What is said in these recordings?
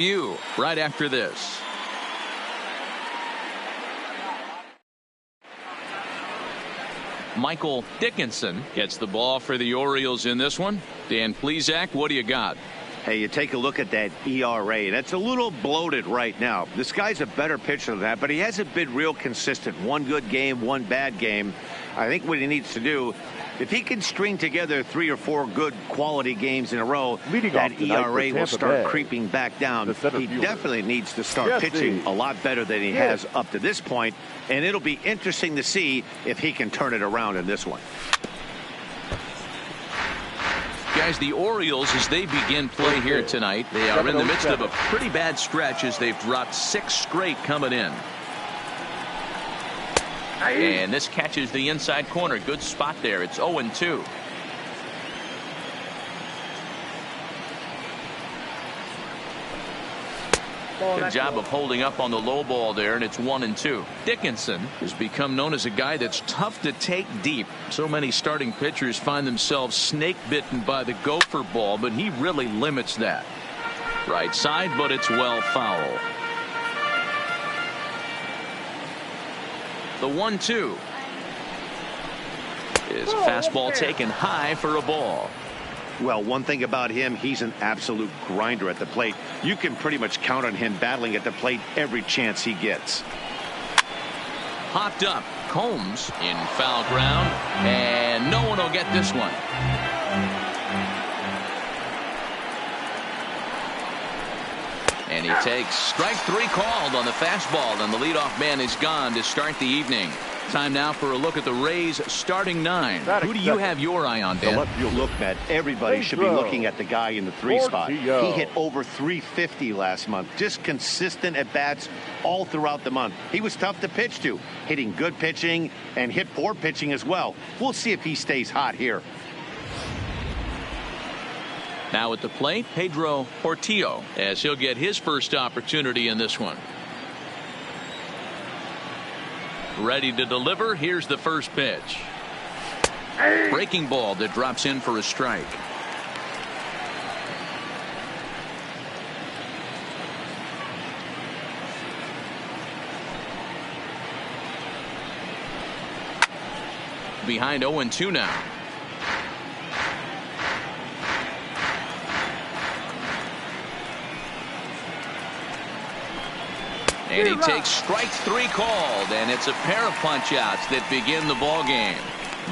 You right after this. Michael Dickinson gets the ball for the Orioles in this one. Dan Plesac, what do you got? Hey, you take a look at that ERA. That's a little bloated right now. This guy's a better pitcher than that, but he hasn't been real consistent. One good game, one bad game. I think what he needs to do, if he can string together 3 or 4 good quality games in a row, that ERA will start creeping back down. He definitely needs to start pitching a lot better than he has up to this point, and it'll be interesting to see if he can turn it around in this one. Guys, the Orioles, as they begin play here tonight, they are in the midst of a pretty bad stretch as they've dropped 6 straight coming in. And this catches the inside corner. Good spot there. It's 0-2. Good job of holding up on the low ball there, and it's 1-2. Dickinson has become known as a guy that's tough to take deep. So many starting pitchers find themselves snake bitten by the gopher ball, but he really limits that. Right side, but it's well foul. The 1-2 is fastball taken high for a ball. Well, one thing about him, he's an absolute grinder at the plate. You can pretty much count on him battling at the plate every chance he gets. Hopped up. Combs in foul ground, and no one will get this one. And he takes strike 3 called on the fastball, and the leadoff man is gone to start the evening. Time now for a look at the Rays starting 9. Who do you have your eye on, Dan? Look, Matt, everybody should be looking at the guy in the 3 spot. He hit over 350 last month. Just consistent at bats all throughout the month. He was tough to pitch to, hitting good pitching and hit poor pitching as well. We'll see if he stays hot here. Now at the plate, Pedro Portillo, as he'll get his first opportunity in this one. Ready to deliver. Here's the first pitch. Breaking ball that drops in for a strike. Behind 0-2 now. And he takes strike 3 called, and it's a pair of punch-outs that begin the ball game.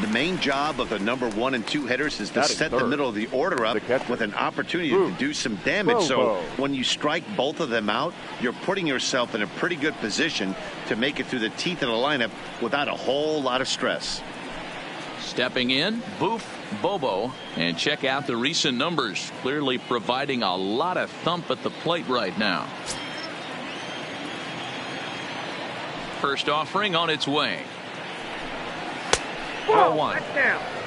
The main job of the number 1 and 2 hitters is to set the middle of the order up with an opportunity to do some damage. So when you strike both of them out, you're putting yourself in a pretty good position to make it through the teeth of the lineup without a whole lot of stress. Stepping in, Boof Bobo, and check out the recent numbers. Clearly providing a lot of thump at the plate right now. First offering on its way. 4-1.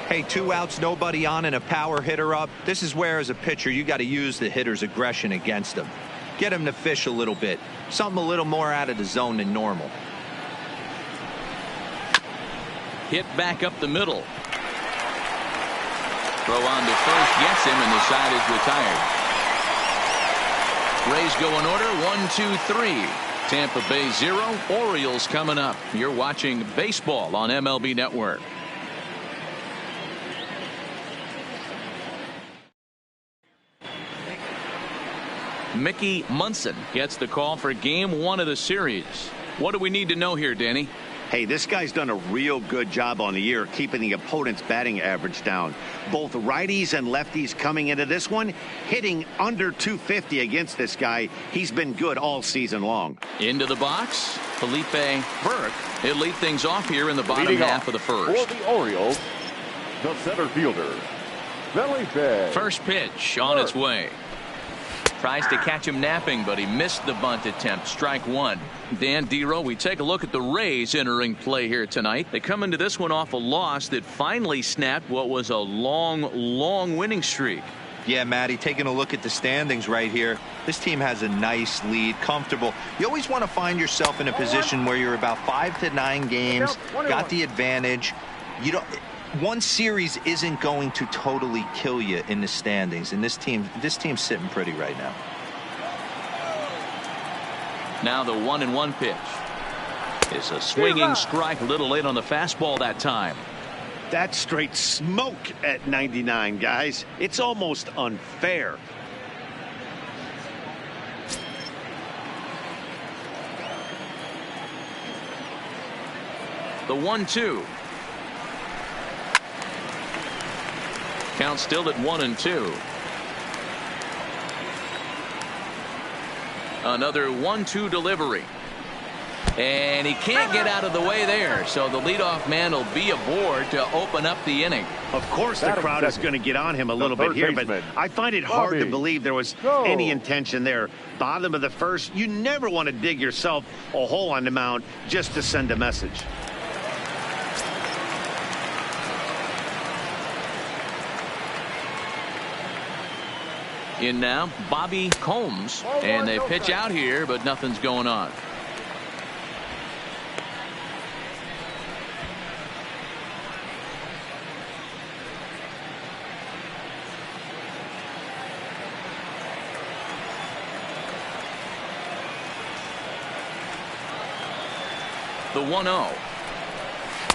Hey, 2 outs, nobody on, and a power hitter up. This is where, as a pitcher, you got to use the hitter's aggression against him. Get him to fish a little bit. Something a little more out of the zone than normal. Hit back up the middle. Throw on to first, gets him, and the side is retired. Rays go in order, 1-2-3. Tampa Bay 0, Orioles coming up. You're watching baseball on MLB Network. Mickey Munson gets the call for game 1 of the series. What do we need to know here, Danny? Hey, this guy's done a real good job on the year keeping the opponent's batting average down. Both righties and lefties coming into this one, hitting under 250 against this guy. He's been good all season long. Into the box, Felipe Burke. He'll lead things off here in the bottom half of the first. For the Orioles, the center fielder, Felipe. First pitch on its way. Tries to catch him napping, but he missed the bunt attempt. Strike 1. Dan Dero, we take a look at the Rays entering play here tonight. They come into this one off a loss that finally snapped what was a long winning streak. Yeah, Matty, taking a look at the standings right here. This team has a nice lead, comfortable. You always want to find yourself in a position where you're about 5 to 9 games, got the advantage. You don't. One series isn't going to totally kill you in the standings, and this team's sitting pretty right now. Now the 1-1 pitch. It's a swinging strike, a little late on the fastball that time. That's straight smoke at 99, guys. It's almost unfair. The 1-2. Count still at 1-2. Another 1-2 delivery. And he can't get out of the way there. So the leadoff man will be aboard to open up the inning. Of course the crowd is going to get on him a little bit here, but I find it hard to believe there was any intention there. Bottom of the first, you never want to dig yourself a hole on the mound just to send a message. In now, Bobby Combs, and they pitch out here, but nothing's going on. The 1-0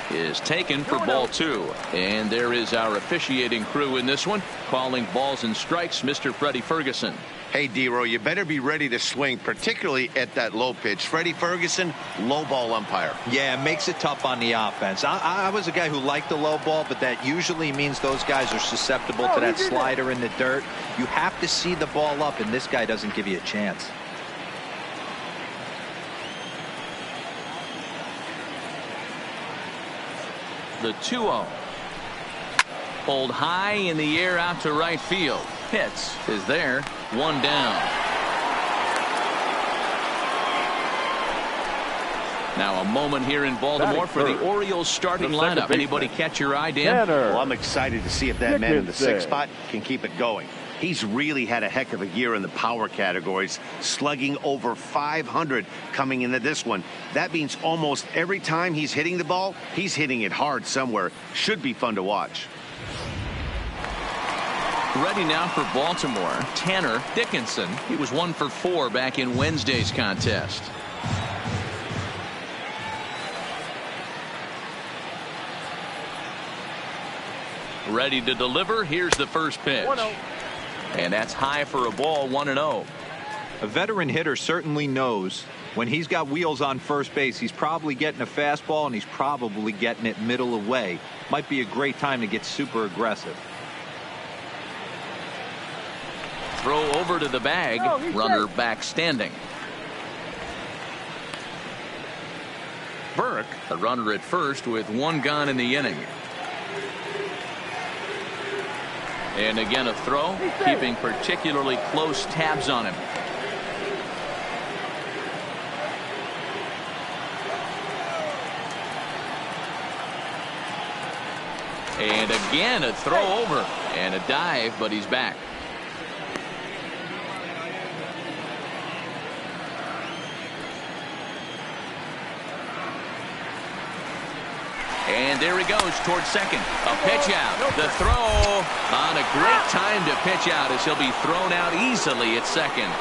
is taken for ball 2. And there is our officiating crew in this one, calling balls and strikes, Mr. Freddie Ferguson. Hey, D-Row, you better be ready to swing, particularly at that low pitch. Freddie Ferguson, low ball umpire. Yeah, it makes it tough on the offense. I was a guy who liked the low ball, but that usually means those guys are susceptible to that slider in the dirt. You have to see the ball up, and this guy doesn't give you a chance. The 2-0. Pulled high in the air out to right field. Pitts is there. One down. Now a moment here in Baltimore for the Orioles starting lineup. Anybody catch your eye, Dan? Well, I'm excited to see if that man in the 6th spot can keep it going. He's really had a heck of a year in the power categories, slugging over 500 coming into this one. That means almost every time he's hitting the ball, he's hitting it hard somewhere. Should be fun to watch. Ready now for Baltimore, Tanner Dickinson. He was 1 for 4 back in Wednesday's contest. Ready to deliver. Here's the first pitch. And that's high for a ball. 1-0. A veteran hitter certainly knows when he's got wheels on first base, he's probably getting a fastball and he's probably getting it middle away. Might be a great time to get super aggressive. Throw over to the bag. Runner back standing. Burke, a runner at first with 1 gone in the inning. And again a throw, keeping particularly close tabs on him. And again a throw over and a dive, but he's back. And there he goes towards second. A pitch out. The throw on a great time to pitch out as he'll be thrown out easily at second.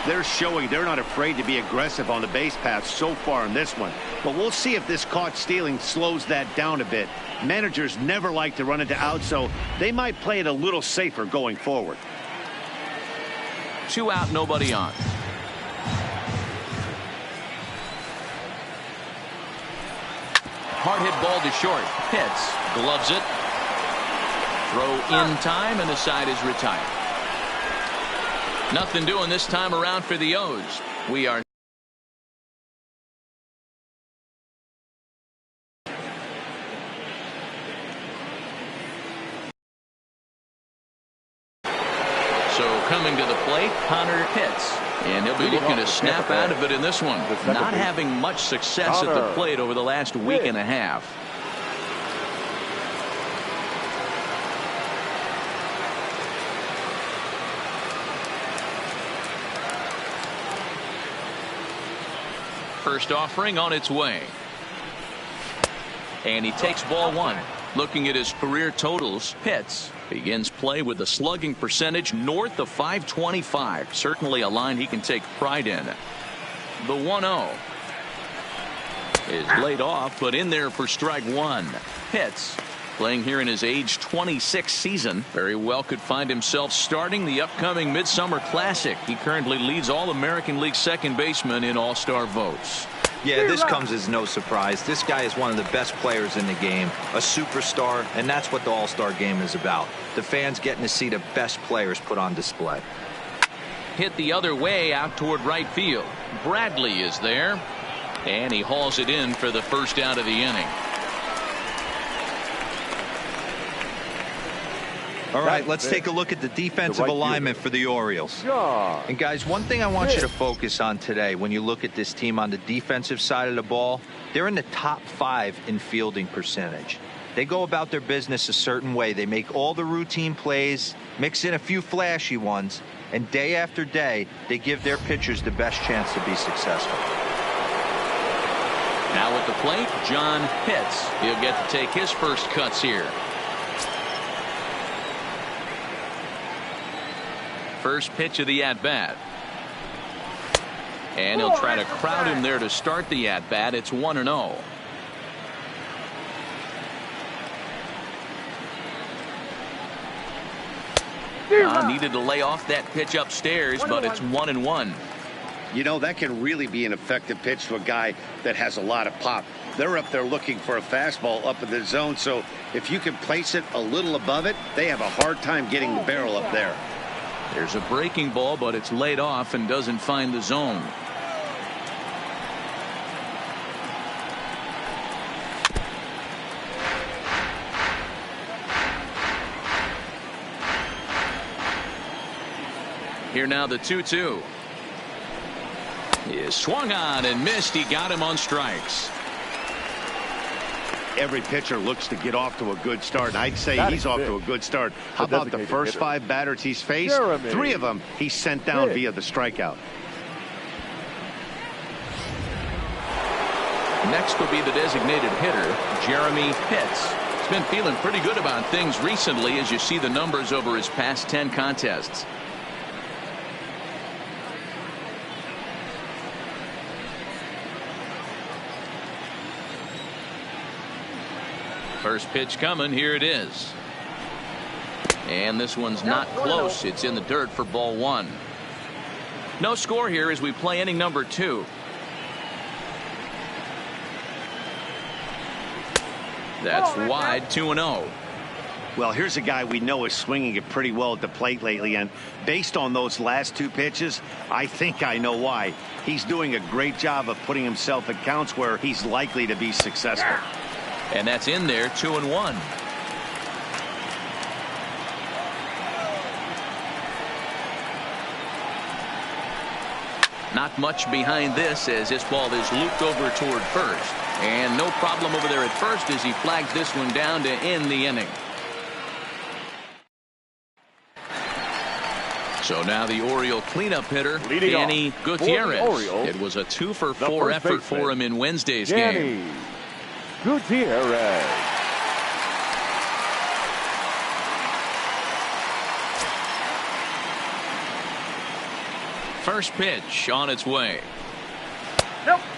They're showing they're not afraid to be aggressive on the base path so far in this one. But we'll see if this caught stealing slows that down a bit. Managers never like to run into outs, so they might play it a little safer going forward. 2 out, nobody on. Hard hit ball to short. Hits. Gloves it. Throw in time, and the side is retired. Nothing doing this time around for the O's. We are so coming to the plate, Connor Pitts. And they'll be looking to snap out of it in this one. Not having much success at the plate over the last week and a half. First offering on its way. And he takes ball 1. Looking at his career totals, Pitts Begins play with a slugging percentage north of .525. Certainly a line he can take pride in. The 1-0 is laid off, but in there for strike one. Pitts, playing here in his age 26 season, very well could find himself starting the upcoming Midsummer Classic. He currently leads all American League second basemen in All-Star votes. Yeah, this comes as no surprise. This guy is one of the best players in the game, a superstar, and that's what the All-Star game is about. The fans getting to see the best players put on display. Hit the other way out toward right field. Bradley is there, and he hauls it in for the first out of the inning. All right, let's take a look at the defensive alignment for the Orioles. And guys, one thing I want you to focus on today when you look at this team on the defensive side of the ball, they're in the top 5 in fielding percentage. They go about their business a certain way. They make all the routine plays, mix in a few flashy ones, and day after day, they give their pitchers the best chance to be successful. Now at the plate, John Pitts. He'll get to take his first cuts here. First pitch of the at-bat. And he'll try to crowd him there to start the at-bat. It's 1-0. Needed to lay off that pitch upstairs, but it's 1-1. You know, that can really be an effective pitch to a guy that has a lot of pop. They're up there looking for a fastball up in the zone, so if you can place it a little above it, they have a hard time getting the barrel up there. There's a breaking ball, but it's laid off and doesn't find the zone. Here now the 2-2. He is swung on and missed. He got him on strikes. Every pitcher looks to get off to a good start, and I'd say he's off to a good start. How about the first 5 batters he's faced? 3 of them he sent down via the strikeout. Next will be the designated hitter, Jeremy Pitts. He's been feeling pretty good about things recently as you see the numbers over his past 10 contests. First pitch coming. Here it is. And this one's not close. It's in the dirt for ball 1. No score here as we play inning number 2. That's wide. 2-0. Well, here's a guy we know is swinging it pretty well at the plate lately, and based on those last 2 pitches, I think I know why. He's doing a great job of putting himself in counts where he's likely to be successful. And that's in there. 2-1. Not much behind this as this ball is looped over toward first. And no problem over there at first as he flags this one down to end the inning. So now the Oriole cleanup hitter, Danny Gutierrez. It was a 2-for-4 effort for him in Wednesday's game. Gutierrez. First pitch on its way.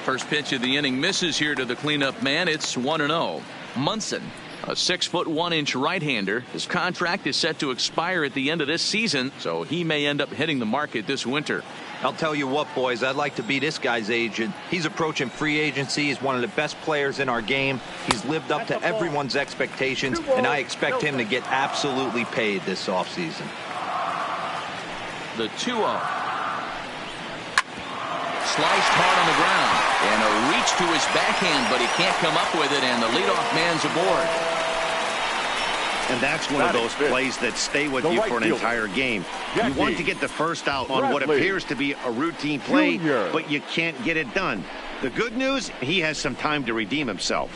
First pitch of the inning misses here to the cleanup man. It's 1-0. Munson, a 6'1" right-hander. His contract is set to expire at the end of this season, so he may end up hitting the market this winter. I'll tell you what, boys, I'd like to be this guy's agent. He's approaching free agency. He's one of the best players in our game. He's lived up to everyone's expectations, and I expect him to get absolutely paid this offseason. The 2-0. Sliced hard on the ground, and a reach to his backhand, but he can't come up with it, and the leadoff man's aboard. And that's one of those plays that stay with you for an entire game. You want to get the first out on what appears to be a routine play, but you can't get it done. The good news, he has some time to redeem himself.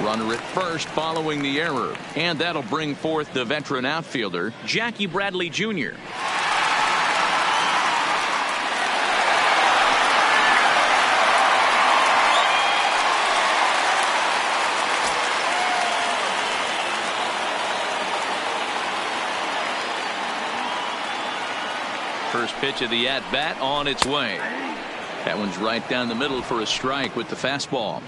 Runner at first following the error, and that'll bring forth the veteran outfielder, Jackie Bradley Jr. First pitch of the at-bat on its way. That one's right down the middle for a strike with the fastball.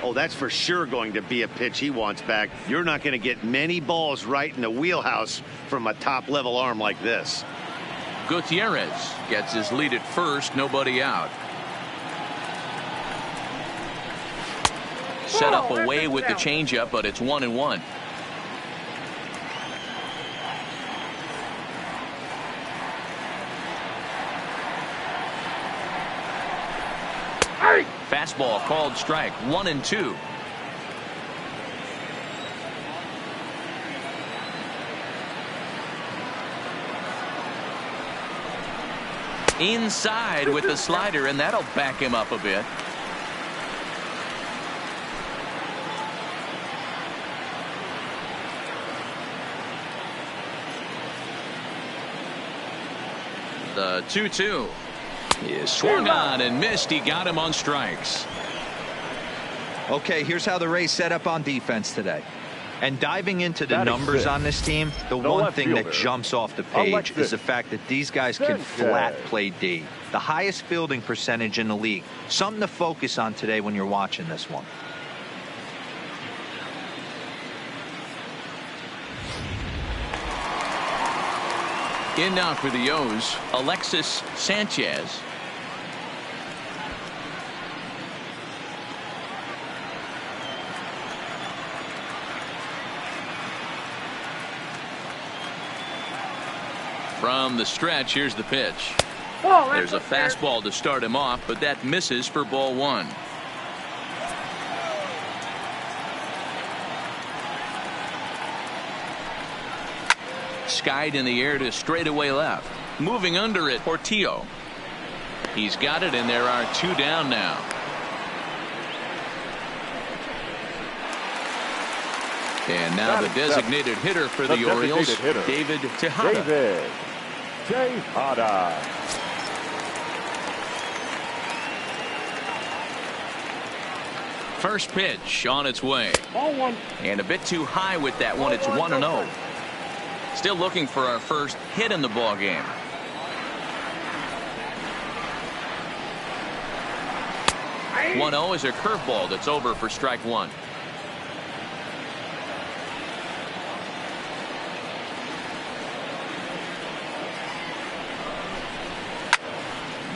Oh, that's for sure going to be a pitch he wants back. You're not going to get many balls right in the wheelhouse from a top-level arm like this. Gutierrez gets his lead at first, nobody out. Set up away with the changeup, but it's 1-1. Fastball called strike. 1-2. Inside with the slider, and that'll back him up a bit. The 2-2 is swung on and missed. He got him on strikes. Okay, here's how the Rays set up on defense today. And diving into the numbers on this team, the one thing that jumps off the page is the fact that these guys can flat play D. The highest fielding percentage in the league. Something to focus on today when you're watching this one. In now for the O's, Alexis Sanchez. From the stretch, here's the pitch. There's a fastball to start him off, but that misses for ball one. Skied in the air to straightaway left. Moving under it, Portillo. He's got it, and there are two down now. And now the designated hitter for the Orioles, David Tejada. David Tejada. First pitch on its way. And a bit too high with that one. It's 1-0. Still looking for our first hit in the ball game. One-0 is a curveball that's over for strike one.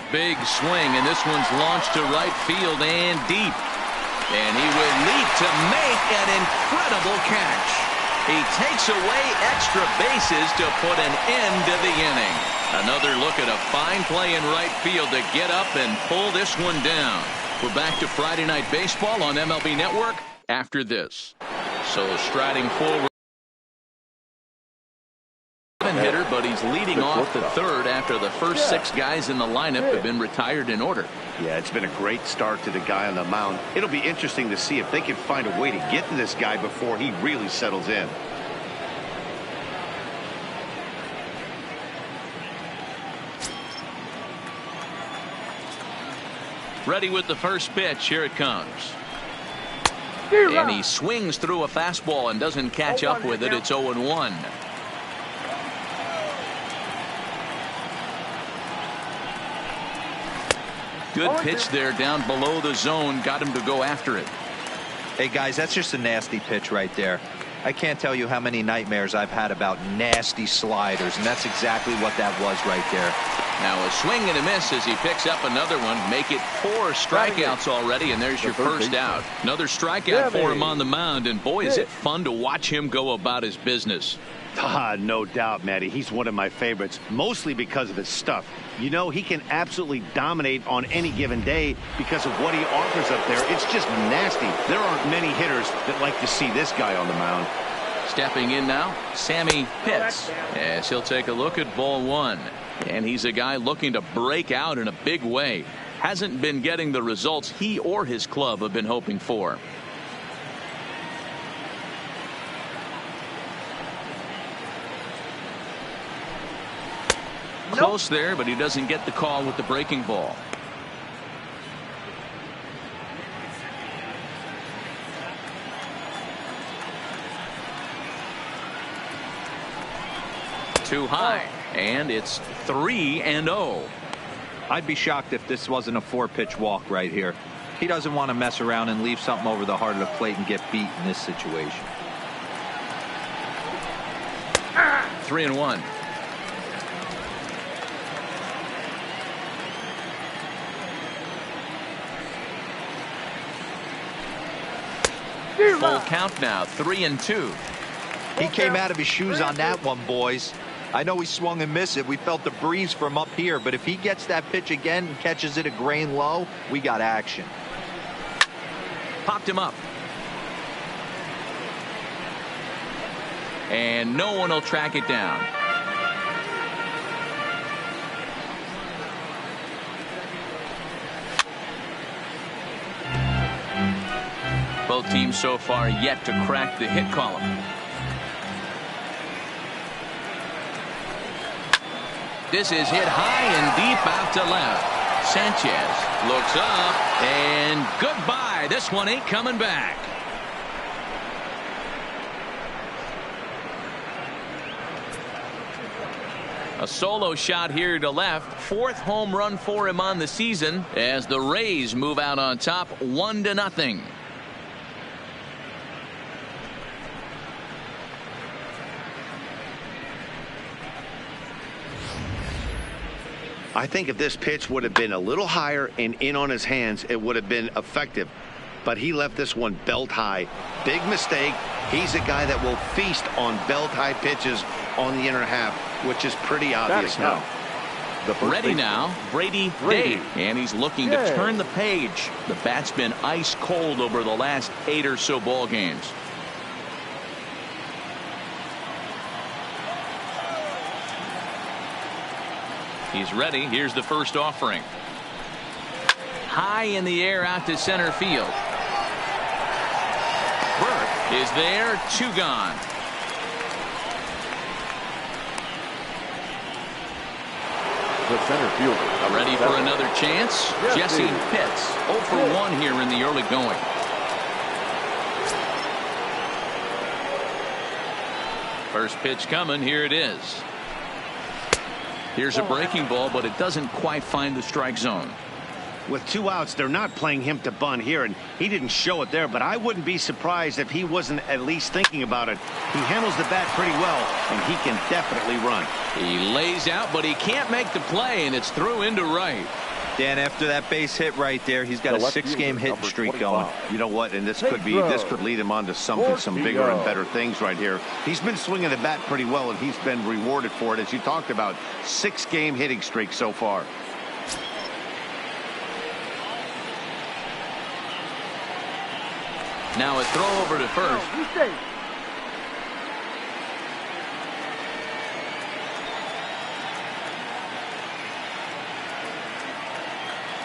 Big swing, and this one's launched to right field and deep. And he will leap to make an incredible catch. He takes away extra bases to put an end to the inning. Another look at a fine play in right field to get up and pull this one down. We're back to Friday Night Baseball on MLB Network after this. So striding forward. Hitter, but he's leading off the third after the first six guys in the lineup have been retired in order. Yeah, it's been a great start to the guy on the mound. It'll be interesting to see if they can find a way to get to this guy before he really settles in. Ready with the first pitch. Here it comes. And he swings through a fastball and doesn't catch up with it. It's 0-1. Good pitch there down below the zone. Got him to go after it. Hey, guys, that's just a nasty pitch right there. I can't tell you how many nightmares I've had about nasty sliders, and that's exactly what that was right there. Now a swing and a miss as he picks up another one. Make it 4 strikeouts already, and there's your first out. Another strikeout for him on the mound, and boy, is it fun to watch him go about his business. No doubt, Matty. He's one of my favorites, mostly because of his stuff. You know, he can absolutely dominate on any given day because of what he offers up there. It's just nasty. There aren't many hitters that like to see this guy on the mound. Stepping in now, Sammy Pitts, as he'll take a look at ball one. And he's a guy looking to break out in a big way. Hasn't been getting the results he or his club have been hoping for. Close there, but he doesn't get the call with the breaking ball. Too high, And it's 3-0. I'd be shocked if this wasn't a 4-pitch walk right here. He doesn't want to mess around and leave something over the heart of the plate and get beat in this situation. 3-1. Full count now, 3-2. He came out of his shoes on that one, boys. I know he swung and missed it. We felt the breeze from up here, but if he gets that pitch again and catches it a grain low, we got action. Popped him up. And no one will track it down. Both teams so far yet to crack the hit column. This is hit high and deep out to left. Sanchez looks up and goodbye. This one ain't coming back. A solo shot here to left. 4th home run for him on the season as the Rays move out on top 1-0. I think if this pitch would have been a little higher and in on his hands, it would have been effective. But he left this one belt high. Big mistake. He's a guy that will feast on belt high pitches on the inner half, which is pretty obvious now. Ready now, Brady Day, and he's looking to turn the page. The bat's been ice cold over the last 8 or so ball games. He's ready. Here's the first offering. High in the air out to center field. Burke is there. 2 gone. The center fielder. Ready for another chance. Jesse Pitts 0 for 1 here in the early going. First pitch coming. Here it is. Here's a breaking ball, but it doesn't quite find the strike zone. With 2 outs, they're not playing him to bunt here, and he didn't show it there, but I wouldn't be surprised if he wasn't at least thinking about it. He handles the bat pretty well, and he can definitely run. He lays out, but he can't make the play, and it's through into right. Dan, after that base hit right there, he's got a 6-game hit streak going. You know what? And this could lead him on to something, some bigger and better things right here. He's been swinging the bat pretty well, and he's been rewarded for it, as you talked about. 6-game hitting streak so far. Now a throw over to first.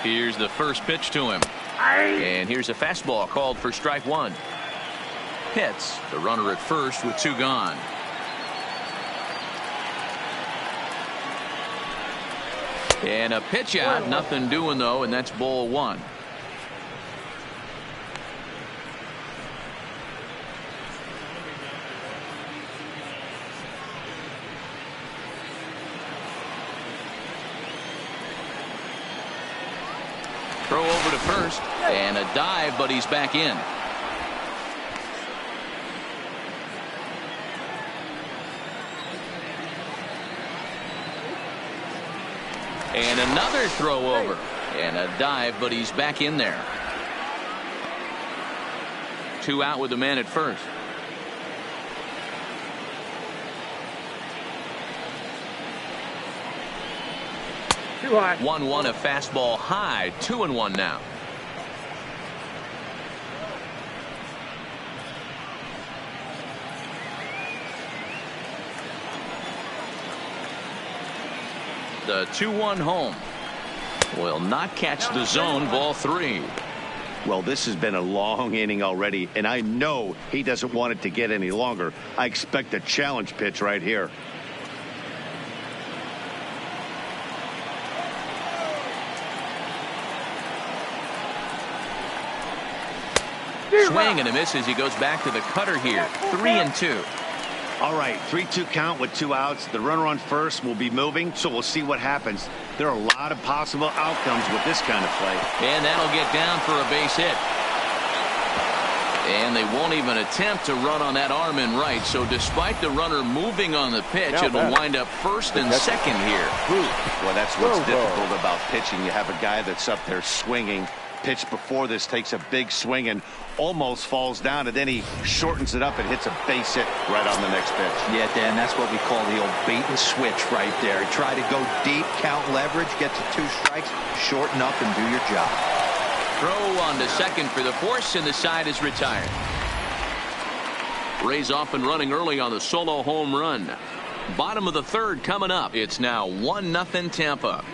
Here's the first pitch to him. And here's a fastball called for strike 1. Pitts, the runner at first with 2 gone. And a pitch out. Nothing doing, though, and that's ball 1. Throw over to first and a dive, but he's back in. And another throw over and a dive, but he's back in there. 2 out with the man at first. Too high. 1-1, a fastball high. 2-1 now. The 2-1 home will not catch the zone. Ball 3. Well, this has been a long inning already, and I know he doesn't want it to get any longer. I expect a challenge pitch right here. Swing and a miss as he goes back to the cutter here. 3-2. All right, 3-2 count with 2 outs. The runner on first will be moving, so we'll see what happens. There are a lot of possible outcomes with this kind of play. And that'll get down for a base hit. And they won't even attempt to run on that arm in right. So despite the runner moving on the pitch, it'll wind up first and second here. Well, that's what's difficult about pitching. You have a guy that's up there swinging. Pitch before this takes a big swing and almost falls down, and then he shortens it up and hits a base hit right on the next pitch. Yeah, Dan, that's what we call the old bait and switch right there. Try to go deep, count leverage, get to 2 strikes, shorten up, and do your job. Throw on to second for the force, and the side is retired. Rays off and running early on the solo home run. Bottom of the third coming up. It's now 1-0 Tampa.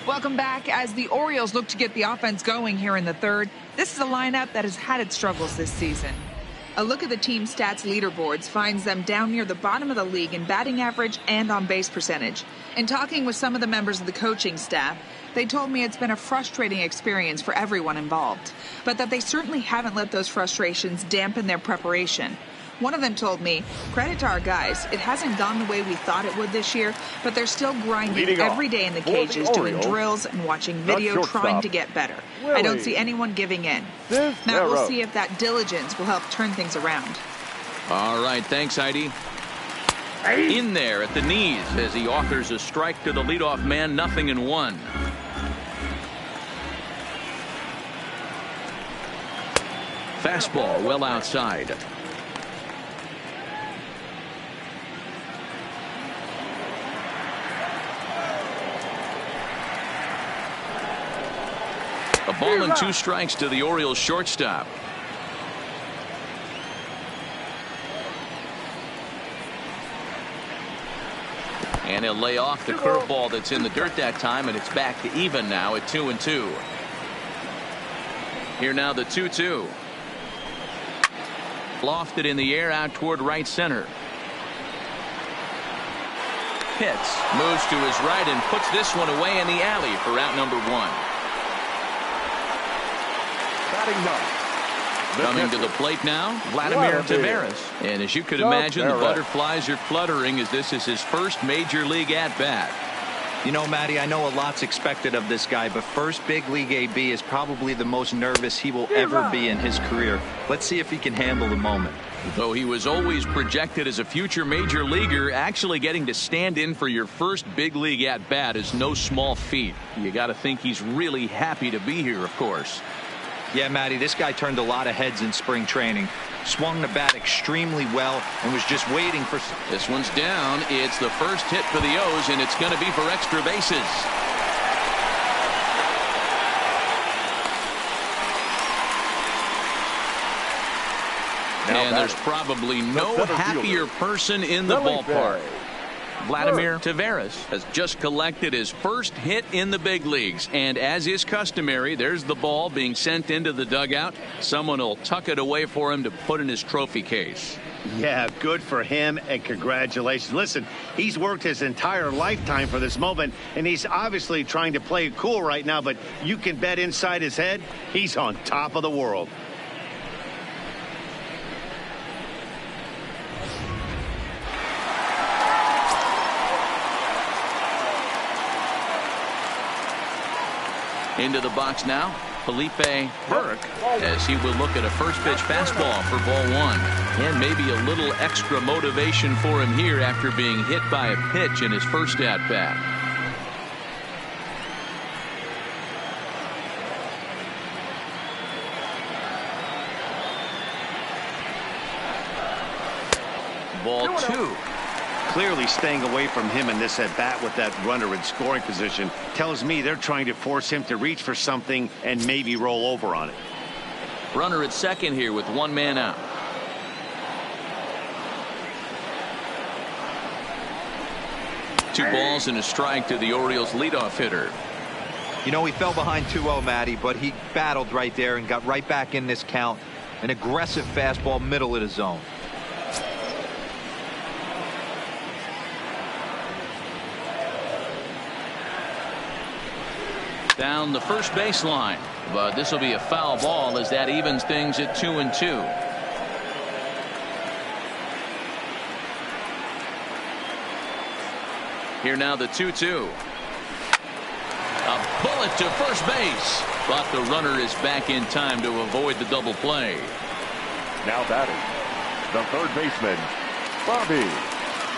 Welcome back. As the Orioles look to get the offense going here in the third, this is a lineup that has had its struggles this season. A look at the team stats leaderboards finds them down near the bottom of the league in batting average and on base percentage. In talking with some of the members of the coaching staff, they told me it's been a frustrating experience for everyone involved, but that they certainly haven't let those frustrations dampen their preparation. One of them told me, credit to our guys, it hasn't gone the way we thought it would this year, but they're still grinding every day in the cages, doing drills and watching video, trying to get better. I don't see anyone giving in. Matt, we'll see if that diligence will help turn things around. All right, thanks, Heidi. In there at the knees as he offers a strike to the leadoff man, 0-1. Fastball well outside. A ball and 2 strikes to the Orioles shortstop. And he'll lay off the curveball that's in the dirt that time, and it's back to even now at 2-2. Here now the 2-2. Lofted in the air out toward right center. Hits, moves to his right and puts this one away in the alley for out number 1. Coming to the plate now, Vladimir Tavares. And as you could imagine, the butterflies are fluttering as this is his first major league at-bat. You know, Matty, I know a lot's expected of this guy, but first big league AB is probably the most nervous he will ever be in his career. Let's see if he can handle the moment. Though he was always projected as a future major leaguer, actually getting to stand in for your first big league at-bat is no small feat. You got to think he's really happy to be here, of course. Yeah, Matty, this guy turned a lot of heads in spring training. Swung the bat extremely well and was just waiting for... This one's down. It's the first hit for the O's, and it's going to be for extra bases. And there's probably no happier person in the ballpark. Vladimir Tavares has just collected his first hit in the big leagues, and as is customary, there's the ball being sent into the dugout. Someone will tuck it away for him to put in his trophy case. Yeah, good for him, and congratulations. Listen, he's worked his entire lifetime for this moment, and he's obviously trying to play it cool right now, but you can bet inside his head, he's on top of the world. Into the box now, Felipe Burke, as he will look at a first pitch fastball for ball 1. And maybe a little extra motivation for him here after being hit by a pitch in his first at-bat. Ball 2. Clearly staying away from him in this at-bat with that runner in scoring position tells me they're trying to force him to reach for something and maybe roll over on it. Runner at second here with 1 man out. Two balls and a strike to the Orioles leadoff hitter. You know, he fell behind 2-0, Matty, but he battled right there and got right back in this count. An aggressive fastball middle of the zone. Down the first baseline. But this will be a foul ball as that evens things at 2-2. Here now the 2-2. A bullet to first base. But the runner is back in time to avoid the double play. Now batting, the third baseman, Bobby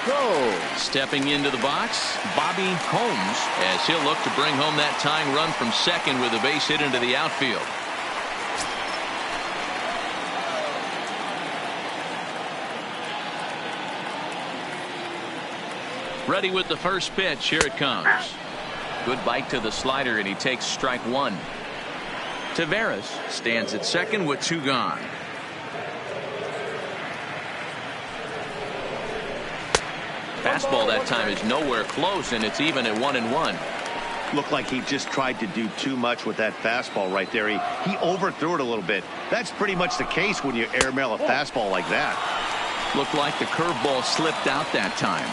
Combs. Stepping into the box, Bobby Combs, as he'll look to bring home that tying run from second with a base hit into the outfield. Ready with the first pitch. Here it comes. Good bite to the slider, and he takes strike one. Taveras stands at second with 2 gone. Fastball that time is nowhere close, and it's even at 1-1. Looked like he just tried to do too much with that fastball right there. He overthrew it a little bit. That's pretty much the case when you airmail a fastball like that. Looked like the curveball slipped out that time.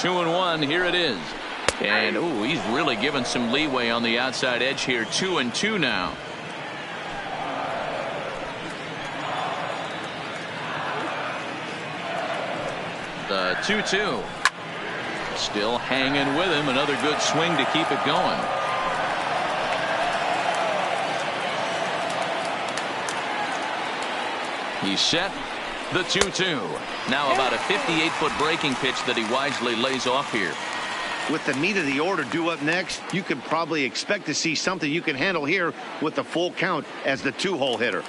Two and one. Here it is. And ooh, he's really given some leeway on the outside edge here. 2-2 now. The 2-2. Still hanging with him. Another good swing to keep it going. He's set. The 2-2. Now about a 58-foot breaking pitch that he wisely lays off here. With the meat of the order due up next, you can probably expect to see something you can handle here with the full count as the 2-hole hitter.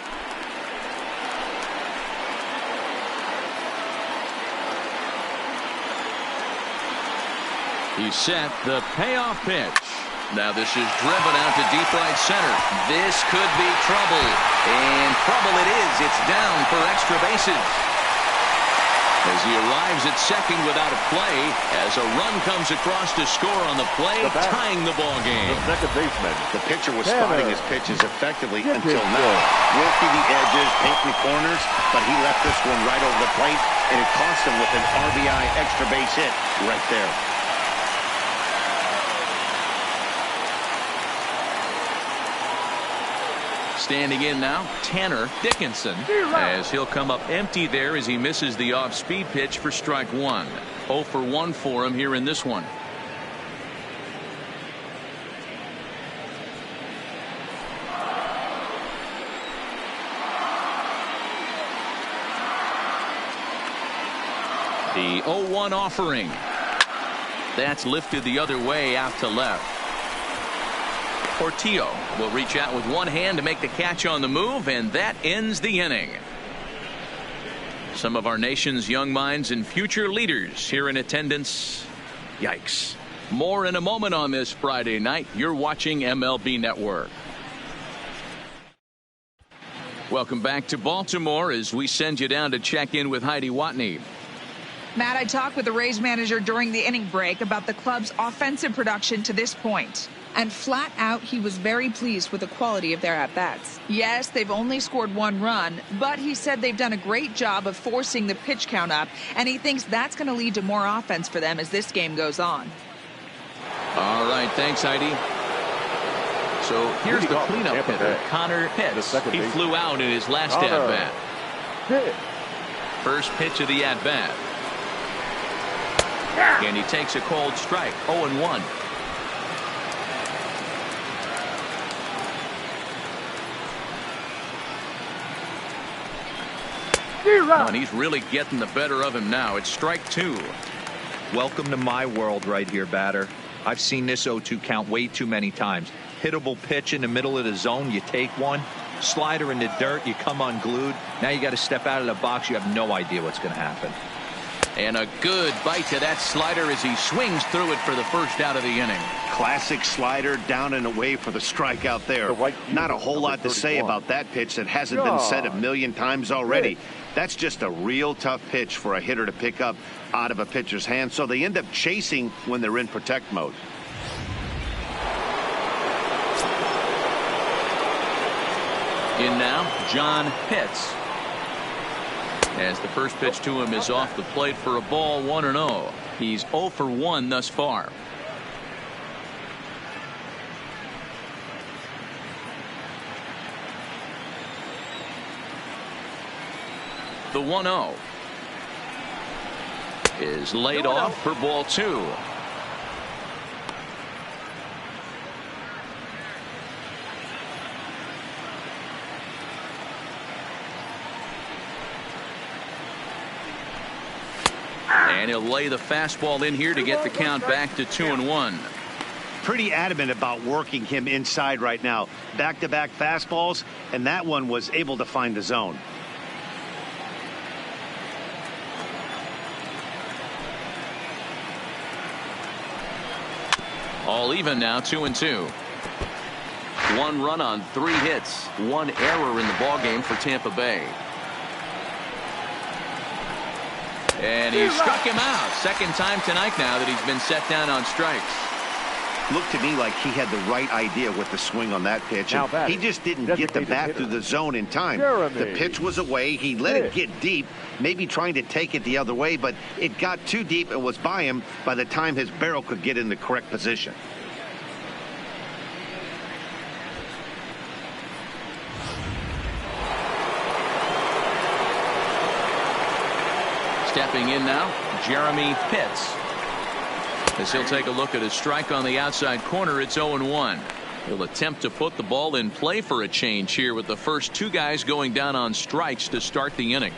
He's set. The payoff pitch. Now this is driven out to deep right center. This could be trouble. And trouble it is. It's down for extra bases. As he arrives at second without a play, as a run comes across to score on the play, tying the ball game. The second baseman. The pitcher was spotting his pitches effectively until now. Working the edges, painting the corners, but he left this one right over the plate, and it cost him with an RBI extra base hit right there. Standing in now, Tanner Dickinson, as he'll come up empty there as he misses the off-speed pitch for strike one. 0 for 1 for him here in this one. The 0-1 offering. That's lifted the other way out to left. Portillo will reach out with one hand to make the catch on the move, and that ends the inning. Some of our nation's young minds and future leaders here in attendance. Yikes. More in a moment on this Friday night. You're watching MLB Network. Welcome back to Baltimore as we send you down to check in with Heidi Watney. Matt, I talked with the Rays manager during the inning break about the club's offensive production to this point. And flat out, he was very pleased with the quality of their at-bats. Yes, they've only scored 1 run, but he said they've done a great job of forcing the pitch count up, and he thinks that's going to lead to more offense for them as this game goes on. All right, thanks, Heidi. So here's the cleanup hitter, Connor Pitts. He flew out in his last at-bat. First pitch of the at-bat. And he takes a cold strike, 0-1. And he's really getting the better of him now. It's strike 2. Welcome to my world right here, batter. I've seen this 0-2 count way too many times. Hittable pitch in the middle of the zone, you take one. Slider in the dirt, you come unglued. Now you got to step out of the box. You have no idea what's going to happen. And a good bite to that slider as he swings through it for the first out of the inning. Classic slider down and away for the strikeout there. Not a whole lot to say about that pitch that hasn't been said a million times already. That's just a real tough pitch for a hitter to pick up out of a pitcher's hand, so they end up chasing when they're in protect mode. In now, John Pitts. As the first pitch to him is off the plate for a ball, 1-0. He's 0 for 1 thus far. The 1-0 is laid off for ball 2. And he'll lay the fastball in here to get the count back to 2-1. Pretty adamant about working him inside right now. Back-to-back fastballs, and that one was able to find the zone. All even now, 2-2. 1 run on 3 hits, 1 error in the ballgame for Tampa Bay. And he struck him out. Second time tonight now that he's been set down on strikes. Looked to me like he had the right idea with the swing on that pitch. And he just didn't get the bat through the zone in time. The pitch was away. He let it get deep, maybe trying to take it the other way, but it got too deep and was by him by the time his barrel could get in the correct position. Stepping in now, Jeremy Pitts. As he'll take a look at his strike on the outside corner, it's 0-1. He'll attempt to put the ball in play for a change here with the first 2 guys going down on strikes to start the inning.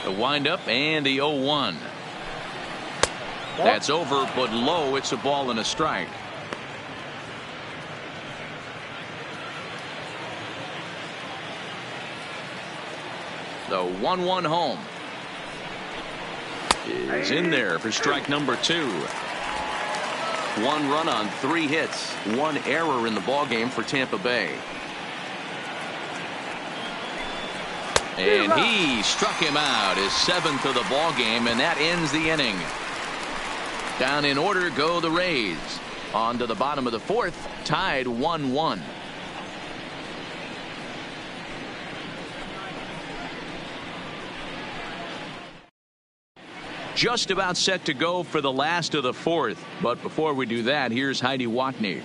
The windup and the 0-1. That's over but low. It's a ball and a strike. The 1-1 home is in there for strike number 2. 1 run on 3 hits, 1 error in the ballgame for Tampa Bay. And he struck him out, his 7th of the ballgame, and that ends the inning. Down in order go the Rays. On to the bottom of the 4th, tied 1-1. Just about set to go for the last of the 4th. But before we do that, here's Heidi Watney.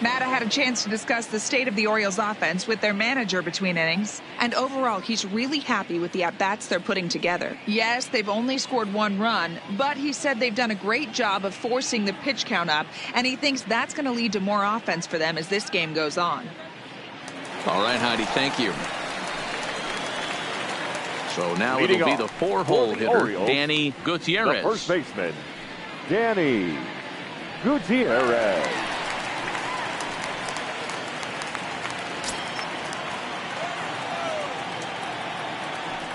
Matt, I had a chance to discuss the state of the Orioles offense with their manager between innings. And overall, he's really happy with the at-bats they're putting together. Yes, they've only scored 1 run, but he said they've done a great job of forcing the pitch count up, and he thinks that's going to lead to more offense for them as this game goes on. All right, Heidi, thank you. So now Leading it'll be the 4-hole hitter, Orioles, Danny Gutierrez. The first baseman, Danny Gutierrez.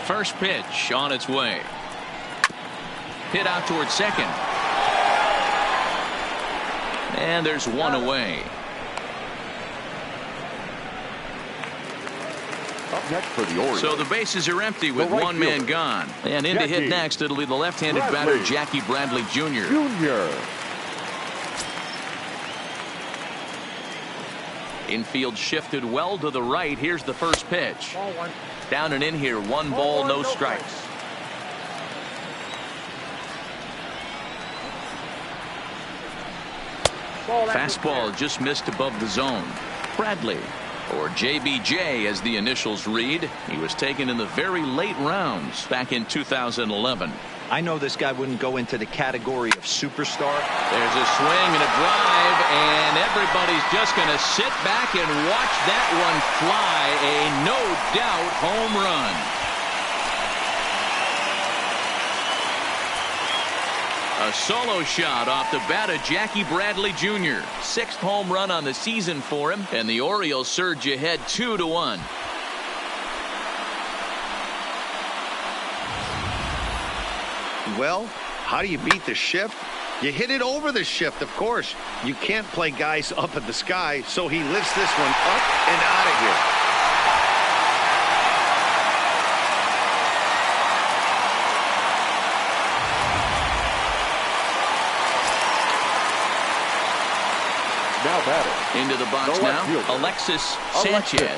First pitch on its way. Hit out towards second. And there's 1 away. Up next for the Orioles. So the bases are empty with right 1 man fielder, gone. And in to hit next, it'll be the left-handed batter, Jackie Bradley Jr. Infield shifted well to the right. Here's the first pitch. Down and in here, 1 ball, no strikes. Fastball just missed above the zone. Bradley, or JBJ as the initials read. He was taken in the very late rounds back in 2011. I know this guy wouldn't go into the category of superstar. There's a swing and a drive, and everybody's just going to sit back and watch that one fly. A no-doubt home run. A solo shot off the bat of Jackie Bradley Jr. 6th home run on the season for him, and the Orioles surge ahead 2-1. Well, how do you beat the shift? You hit it over the shift, of course. You can't play guys up at the sky, so he lifts this one up and out of here. Now batting. Into the box The left now, fielder. Alexis Sanchez.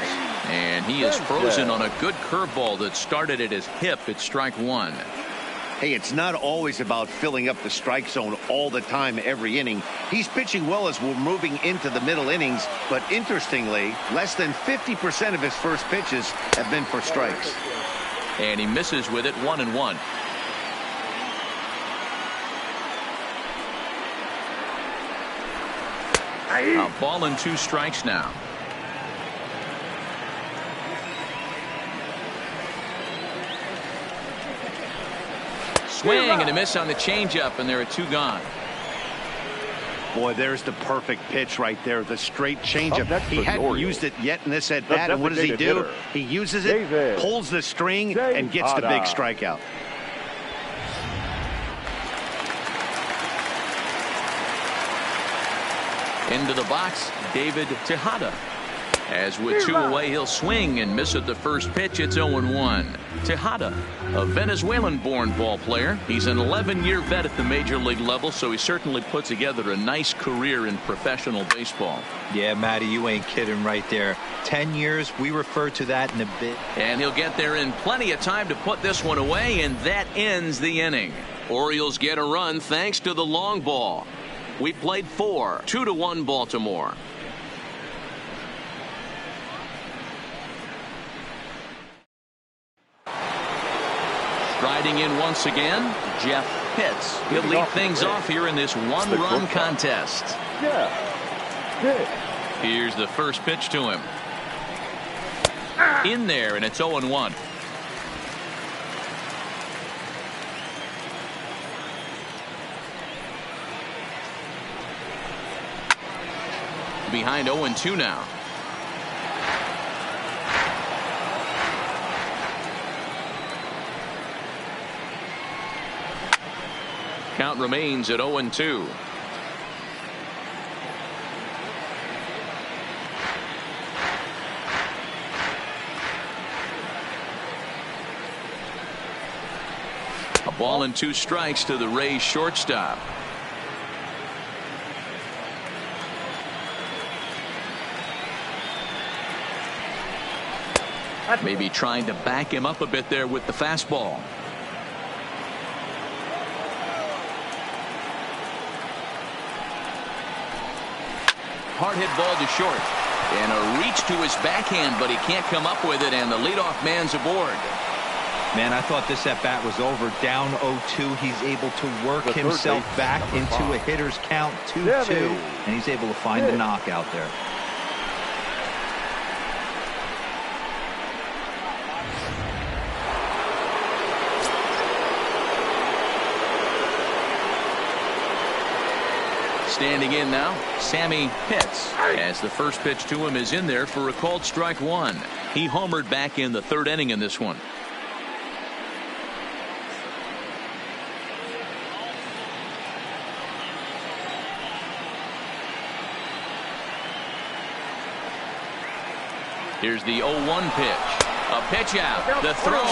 And he is frozen on a good curveball that started at his hip. It's strike one. Hey, it's not always about filling up the strike zone all the time every inning. He's pitching well as we're moving into the middle innings, but interestingly, less than 50% of his first pitches have been for strikes. And he misses with it, 1-1. A ball and 2 strikes now. Swing and a miss on the changeup, and there are 2 gone. Boy, there's the perfect pitch right there. The straight changeup. He hadn't Orioles. used it yet in this at bat. And what does he do? Hitter. He uses it, David. pulls the string, and gets the big strikeout. Into the box, David Tejada. As with 2 away, he'll swing and miss at the first pitch. It's 0-1. Tejada, a Venezuelan-born ball player. He's an 11-year vet at the major league level, so he certainly put together a nice career in professional baseball. Yeah, Matty, you ain't kidding right there. 10 years, we refer to that in a bit. And he'll get there in plenty of time to put this one away, and that ends the inning. Orioles get a run thanks to the long ball. We played 4, 2-1 Baltimore. Riding in once again, Jeff Pitts. He'll lead things off here in this one-run contest. Here's the first pitch to him. In there, and it's 0-1. Behind 0-2 now. Count remains at 0-2. A ball and 2 strikes to the Rays shortstop. Maybe trying to back him up a bit there with the fastball. Hard hit ball to short. And a reach to his backhand, but he can't come up with it, and the leadoff man's aboard. Man, I thought this at bat was over. Down 0-2. He's able to work himself back into a hitter's count 2-2. And he's able to find the knockout there. Standing in now, Sammy Pitts, as the first pitch to him is in there for a called strike 1. He homered back in the 3rd inning in this one. Here's the 0-1 pitch. A pitch out. The throw.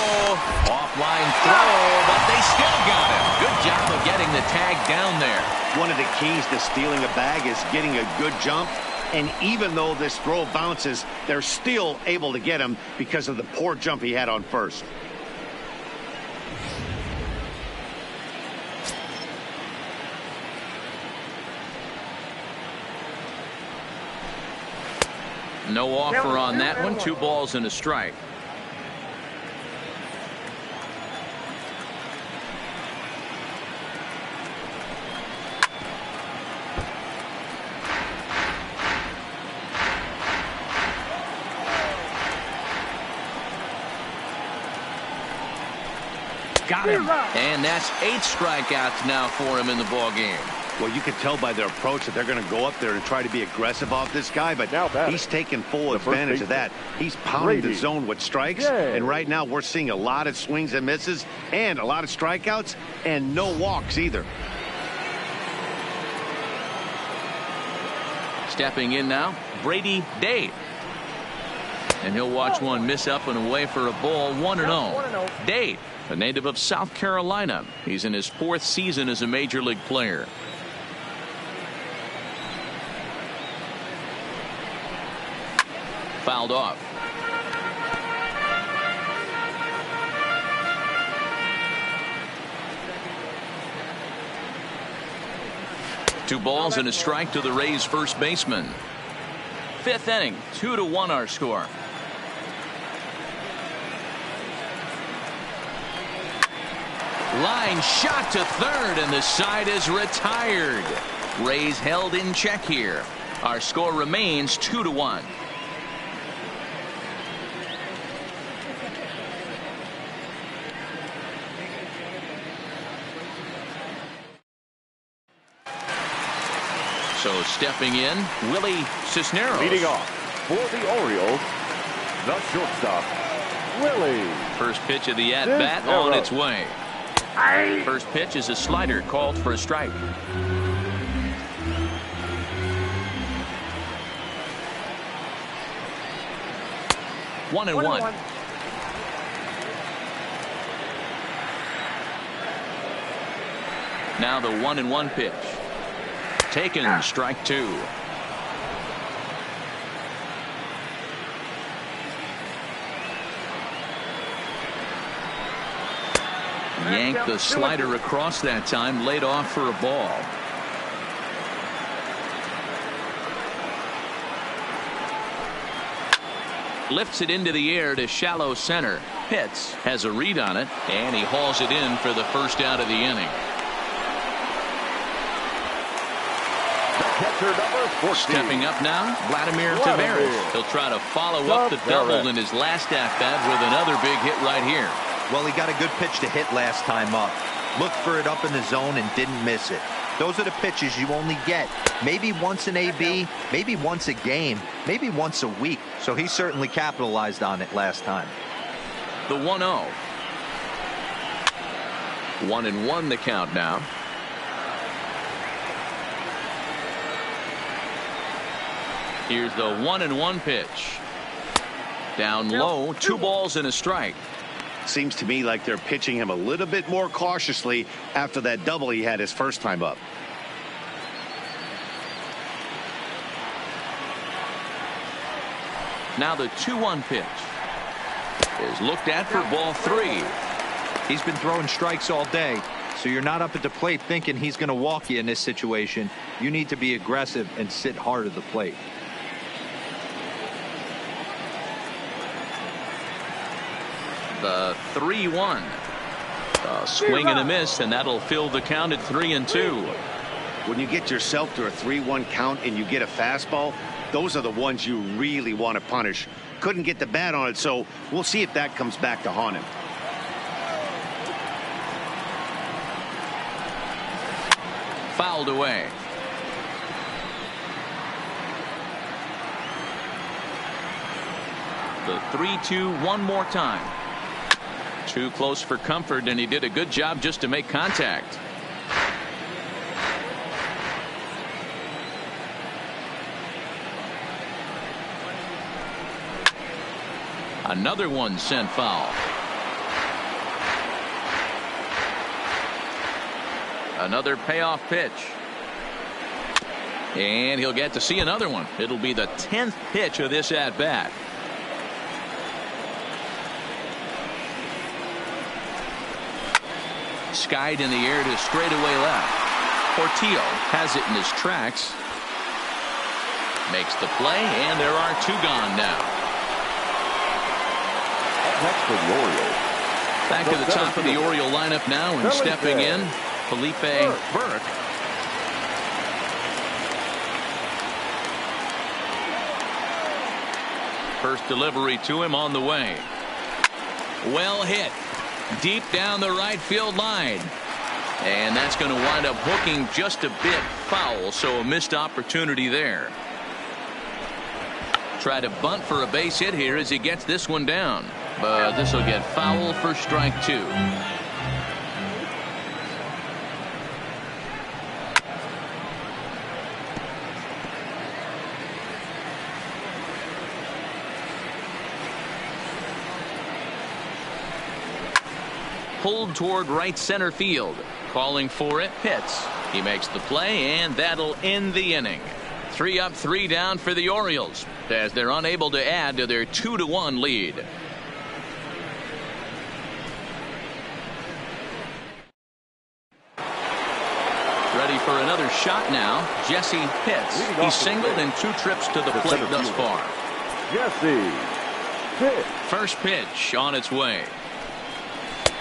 Offline throw, but they still got him. Good job of getting the tag down there. One of the keys to stealing a bag is getting a good jump. And even though this throw bounces, they're still able to get him because of the poor jump he had on first. No offer on that one. 2 balls and a strike. Got him. And that's 8 strikeouts now for him in the ball game. Well, you can tell by their approach that they're going to go up there and try to be aggressive off this guy, but he's taking full advantage of that. He's pounding the zone with strikes, and right now we're seeing a lot of swings and misses and a lot of strikeouts and no walks either. Stepping in now, Brady Day. And he'll watch one miss up and away for a ball. 1-0. Day, a native of South Carolina. He's in his 4th season as a major league player. fouled off. Two balls and a strike to the Rays first baseman. Fifth inning, 2-1 our score. Line shot to third, and the side is retired. Rays held in check here. Our score remains 2-1. So stepping in, Willie Cisneros. Leading off for the Orioles, the shortstop, Willie. First pitch of the at-bat on its way. First pitch is a slider called for a strike. One and one. Now the 1-1 pitch. Taken, strike two. Yanked the slider across that time, laid off for a ball. Lifts it into the air to shallow center. Pitts has a read on it, and he hauls it in for the first out of the inning. Catcher number 14. Stepping up now, Vladimir Tavares. He'll try to follow up the double in his last at-bat with another big hit right here. Well, he got a good pitch to hit last time up. Looked for it up in the zone and didn't miss it. Those are the pitches you only get maybe once an AB, maybe once a game, maybe once a week. So he certainly capitalized on it last time. The 1-0. 1-1 the count now. Here's the 1-1 pitch. Down low, 2 balls and a strike. Seems to me like they're pitching him a little bit more cautiously after that double he had his first time up. Now the 2-1 pitch is looked at for ball 3. He's been throwing strikes all day, so you're not up at the plate thinking he's going to walk you in this situation. You need to be aggressive and sit hard at the plate. The 3-1. A swing and a miss, and that'll fill the count at 3-2. When you get yourself to a 3-1 count and you get a fastball, those are the ones you really want to punish. Couldn't get the bat on it, so we'll see if that comes back to haunt him. Fouled away. The 3-2 one more time. Too close for comfort, and he did a good job just to make contact. Another one sent foul. Another payoff pitch. And he'll get to see another one. It'll be the 10th pitch of this at-bat. Skied in the air to straightaway left. Portillo has it in his tracks. Makes the play, and there are 2 gone now. Next for the Orioles. Back to the top of the Oriole lineup now, and stepping in, Felipe Burke. First delivery to him on the way. Well hit. Deep down the right field line. And that's going to wind up hooking just a bit foul, so a missed opportunity there. Try to bunt for a base hit here as he gets this one down. But this will get foul for strike 2. Pulled toward right center field. Calling for it, Pitts. He makes the play, and that'll end the inning. 3 up, 3 down for the Orioles as they're unable to add to their 2-1 lead. Ready for another shot now. Jesse hits. He's singled in 2 trips to the plate thus far. Jesse hits. First pitch on its way.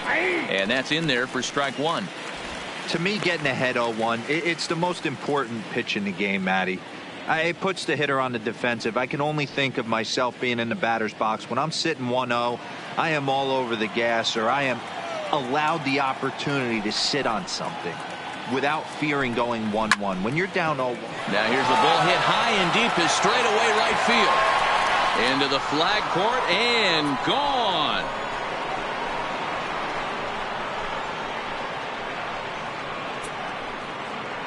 And that's in there for strike 1. To me, getting ahead 0-1, it's the most important pitch in the game, Matty. It puts the hitter on the defensive. I can only think of myself being in the batter's box. When I'm sitting 1-0, I am all over the gas, or I am allowed the opportunity to sit on something without fearing going 1-1. When you're down 0-1. Now here's the ball hit high and deep to straightaway right field. Into the flag court and gone.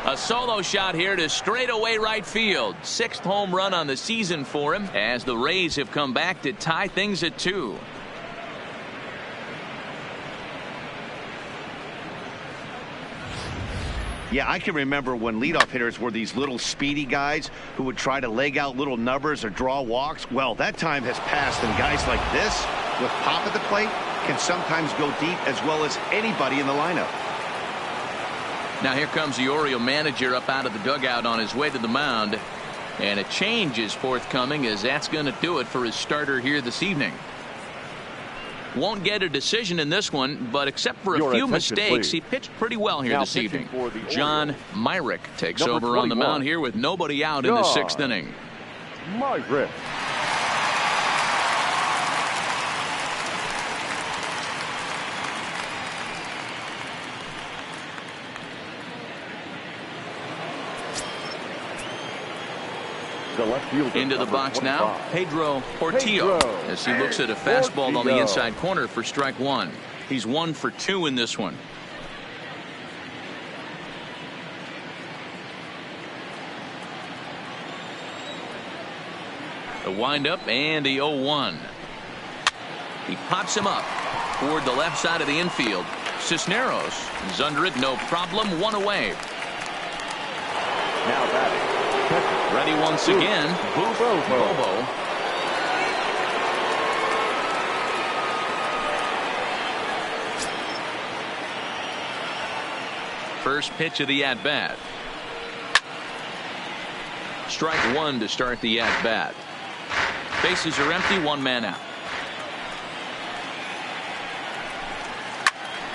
A solo shot here to straightaway right field. 6th home run on the season for him as the Rays have come back to tie things at 2. Yeah, I can remember when leadoff hitters were these little speedy guys who would try to leg out little numbers or draw walks. Well, that time has passed, and guys like this with pop at the plate can sometimes go deep as well as anybody in the lineup. Now here comes the Oriole manager up out of the dugout on his way to the mound, and a change is forthcoming as that's going to do it for his starter here this evening. Won't get a decision in this one, but except for a few mistakes, he pitched pretty well here this evening. John Myrick takes over on the mound here with nobody out in the 6th inning. Myrick. Into the box now, Pedro Portillo, as he looks at a fastball on the inside corner for strike 1. He's 1 for 2 in this one. The windup and the 0-1. He pops him up toward the left side of the infield. Cisneros is under it, no problem, 1 away. Now batting. Ready once again, Bobo. First pitch of the at-bat. Strike 1 to start the at-bat. Bases are empty, 1 man out.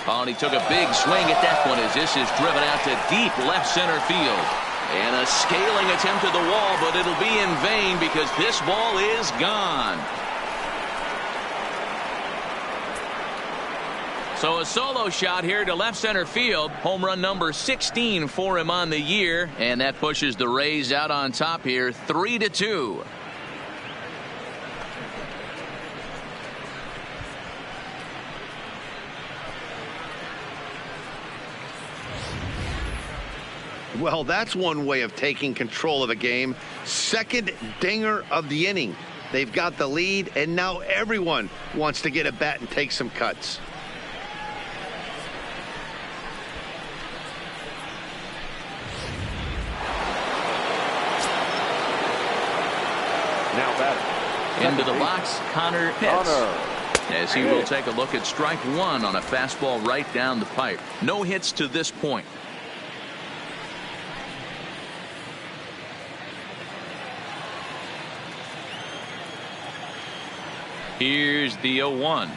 Oh, and he took a big swing at that one as this is driven out to deep left center field. And a scaling attempt at the wall, but it'll be in vain because this ball is gone. So a solo shot here to left center field. Home run number 16 for him on the year. And that pushes the Rays out on top here 3-2. Well, that's one way of taking control of a game. Second dinger of the inning. They've got the lead, and now everyone wants to get a bat and take some cuts. Now batting. Into the box, Connor hits. As he will take a look at strike 1 on a fastball right down the pipe. No hits to this point. Here's the 0-1.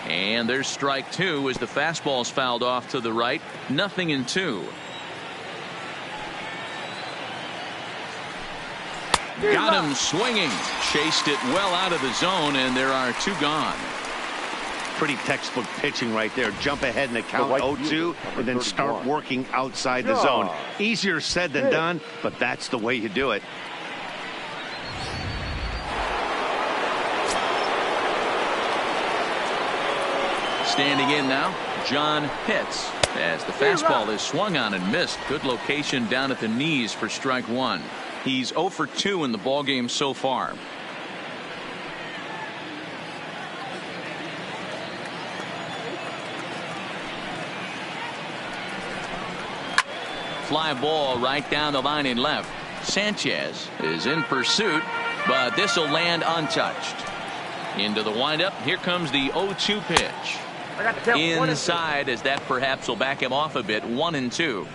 And there's strike 2 as the fastball's fouled off to the right. 0-2. Got him swinging. Chased it well out of the zone, and there are 2 gone. Pretty textbook pitching right there. Jump ahead in the count 0-2 and then start working outside the zone. Easier said than done, but that's the way you do it. Standing in now, John Pitts, as the fastball is swung on and missed. Good location down at the knees for strike 1. He's 0 for 2 in the ballgame so far. fly ball right down the line in left. Sanchez is in pursuit, but this will land untouched. Into the windup. Here comes the 0-2 pitch. Inside, as that perhaps will back him off a bit. 1-2.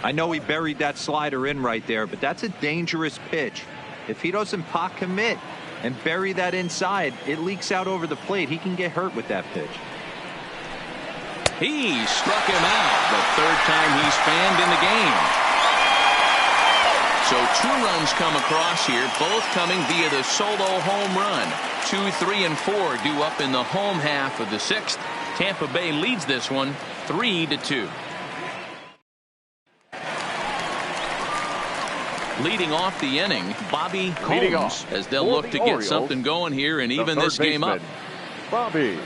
I know he buried that slider in right there, but that's a dangerous pitch. If he doesn't pot commit and bury that inside, it leaks out over the plate. He can get hurt with that pitch. He struck him out the third time he's fanned in the game. So 2 runs come across here, both coming via the solo home run. 2, 3, and 4 due up in the home half of the 6th. Tampa Bay leads this one 3-2. Leading off the inning, Bobby Combs, as they'll look to get Orioles, something going here and even this game up. Bobby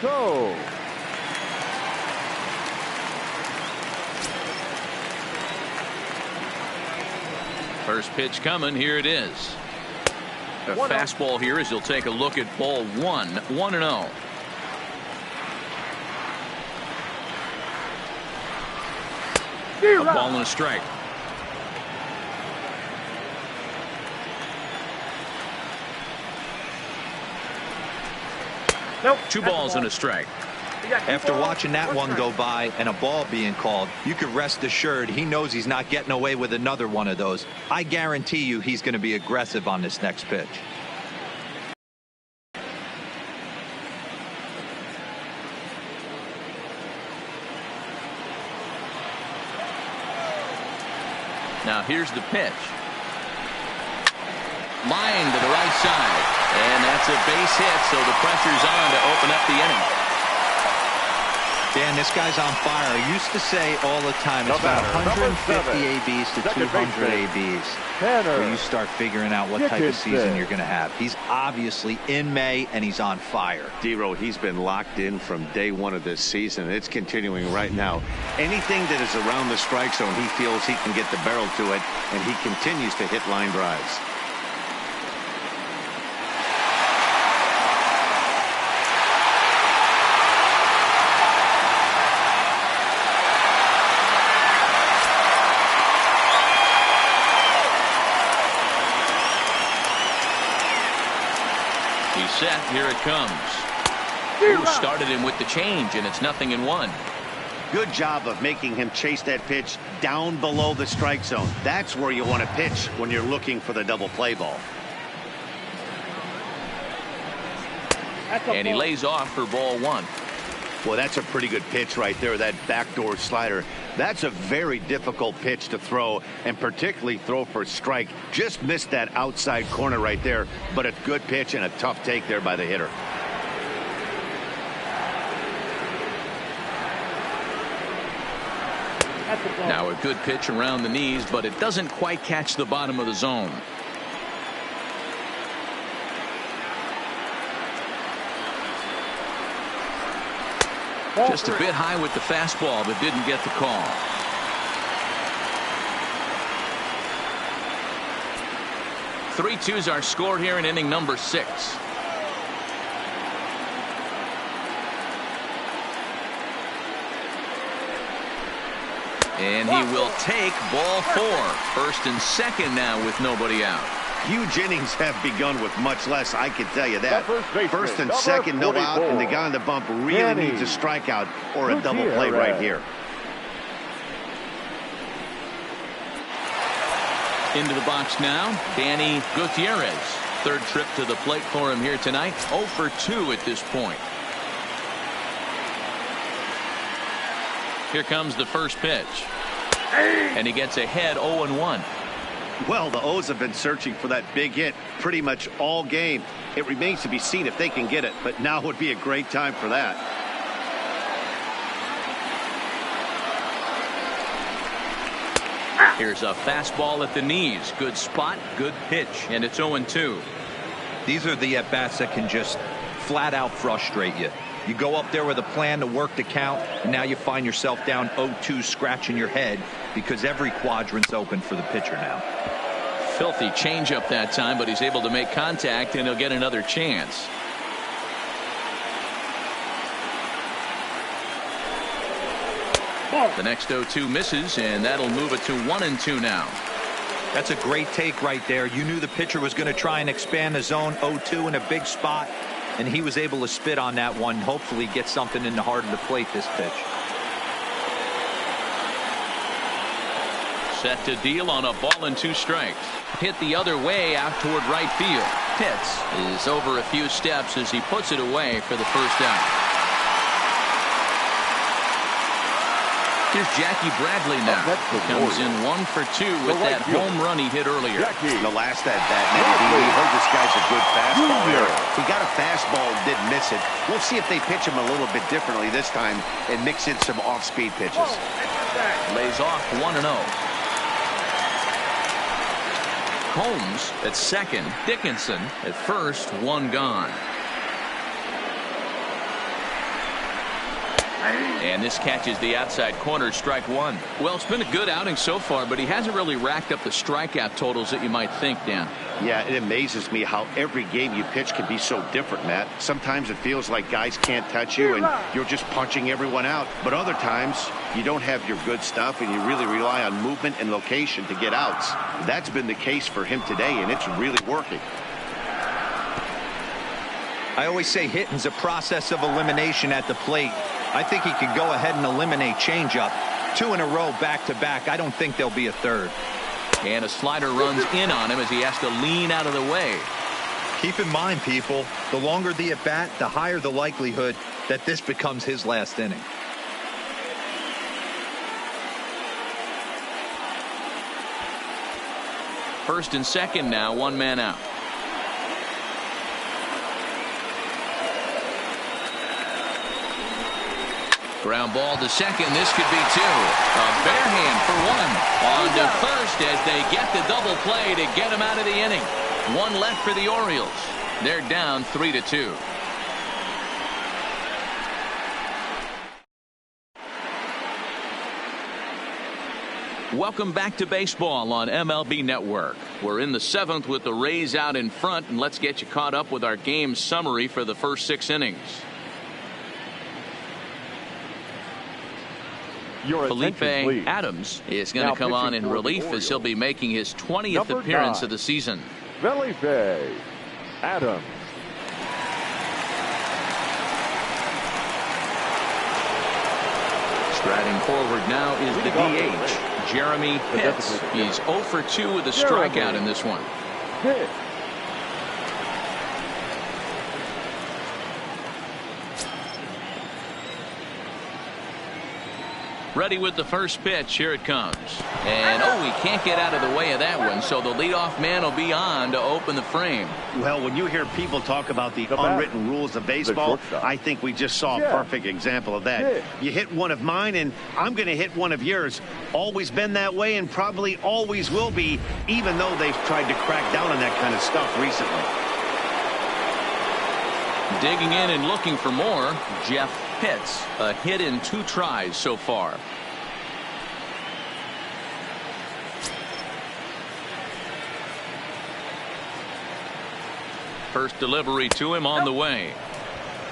Combs. First pitch coming. Here it is. A fastball here as you'll take a look at ball 1. 1-0. A ball and a strike. Nope. 2 balls and a strike. After watching that one go by and a ball being called, you can rest assured he knows he's not getting away with another one of those. I guarantee you he's going to be aggressive on this next pitch. Now here's the pitch. Line to the right side. And that's a base hit, so the pressure's on to open up the inning. Dan, this guy's on fire. I used to say all the time, it's about 150 ABs to 200 ABs where you start figuring out what type of season you're going to have. He's obviously in May, and he's on fire. D-Row, he's been locked in from day 1 of this season. It's continuing right now. Anything that is around the strike zone, he feels he can get the barrel to it, and he continues to hit line drives. Set. Here it comes. Ooh, started him with the change, and it's 0-1. Good job of making him chase that pitch down below the strike zone. That's where you want to pitch when you're looking for the double play ball. And he lays off for ball 1. Well, that's a pretty good pitch right there, that backdoor slider. That's a very difficult pitch to throw, and particularly throw for a strike. Just missed that outside corner right there, but a good pitch and a tough take there by the hitter. Now a good pitch around the knees, but it doesn't quite catch the bottom of the zone. Just a bit high with the fastball, but didn't get the call. Three twos are scored here in inning number 6. And he will take ball 4. First and second now with nobody out. Huge innings have begun with much less, I can tell you that. First and second, no out, and the guy on the bump really needs a strikeout or a double play right here. Into the box now, Danny Gutierrez. Third trip to the plate for him here tonight. 0 for 2 at this point. Here comes the first pitch. And he gets ahead 0-1. Well, the O's have been searching for that big hit pretty much all game. It remains to be seen if they can get it, but now would be a great time for that. Here's a fastball at the knees. Good spot, good pitch, and it's 0-2. These are the at-bats that can just flat out frustrate you. You go up there with a plan to work the count, and now you find yourself down 0-2, scratching your head because every quadrant's open for the pitcher now. Filthy changeup that time, but he's able to make contact, and he'll get another chance. The next 0-2 misses, and that'll move it to 1-2 now. That's a great take right there. You knew the pitcher was going to try and expand the zone. 0-2 in a big spot, and he was able to spit on that one. Hopefully get something in the heart of the plate this pitch. Set to deal on a ball and 2 strikes. Hit the other way out toward right field. Pitts is over a few steps as he puts it away for the first out. Here's Jackie Bradley now. Comes in 1 for 2 with that home run he hit earlier. The last at bat, maybe he heard this guy's a good fastball there. He got a fastball and didn't miss it. We'll see if they pitch him a little bit differently this time and mix in some off-speed pitches. Lays off 1-0. Holmes at second, Dickinson at first, 1 gone. And this catches the outside corner, strike 1. Well, it's been a good outing so far, but he hasn't really racked up the strikeout totals that you might think, Dan. Yeah, it amazes me how every game you pitch can be so different, Matt. Sometimes it feels like guys can't touch you and you're just punching everyone out. But other times you don't have your good stuff and you really rely on movement and location to get outs. That's been the case for him today, and it's really working. I always say hitting's a process of elimination at the plate. I think he could go ahead and eliminate changeup. 2 in a row back-to-back. I don't think there'll be a third. And a slider runs in on him as he has to lean out of the way. Keep in mind, people, the longer the at-bat, the higher the likelihood that this becomes his last inning. First and second now, 1 man out. Ground ball to second. This could be 2. A bare hand for 1. On to first as they get the double play to get him out of the inning. 1 left for the Orioles. They're down 3-2. Welcome back to baseball on MLB Network. We're in the 7th with the Rays out in front, and let's get you caught up with our game summary for the first 6 innings. Felipe Adams is going to come on in relief as he'll be making his 20th appearance of the season. Felipe Adams. Striding forward now is the DH, Jeremy Pitts. He's 0 for 2 with a strikeout in this one. Pitts. Ready with the first pitch. Here it comes. And he can't get out of the way of that one, so the leadoff man will be on to open the frame. Well, when you hear people talk about the unwritten rules of baseball, I think we just saw a perfect example of that. You hit one of mine, and I'm going to hit one of yours. Always been that way and probably always will be, even though they've tried to crack down on that kind of stuff recently. Digging in and looking for more, Jeff Pitts. A hit in 2 tries so far. First delivery to him on the way.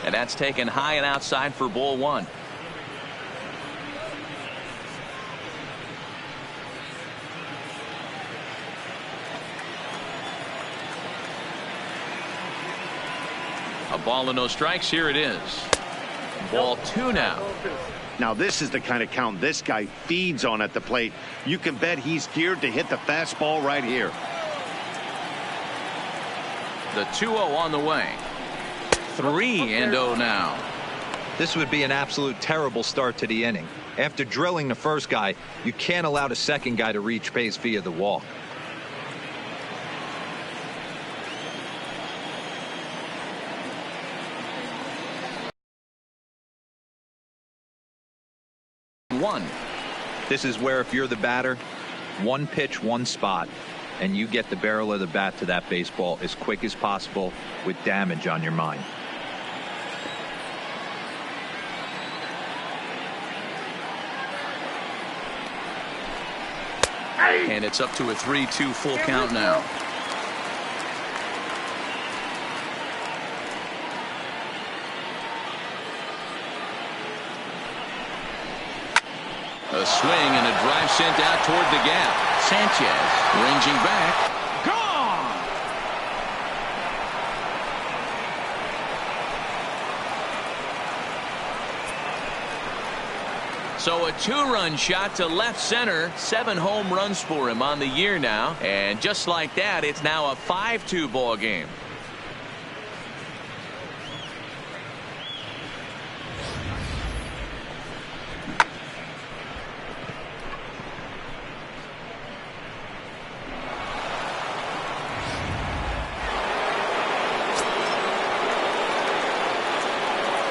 And that's taken high and outside for ball 1. A ball and no strikes. Here it is. Ball 2 now. Now this is the kind of count this guy feeds on at the plate. You can bet he's geared to hit the fastball right here. The 2-0 on the way. 3-0 now. This would be an absolute terrible start to the inning. After drilling the first guy, you can't allow the second guy to reach base via the walk. This is where, if you're the batter, 1 pitch, 1 spot, and you get the barrel of the bat to that baseball as quick as possible with damage on your mind. And it's up to a 3-2 full count now. A swing and a drive sent out toward the gap. Sanchez ranging back. Gone! So a 2-run shot to left center. 7 home runs for him on the year now. And just like that, it's now a 5-2 ball game.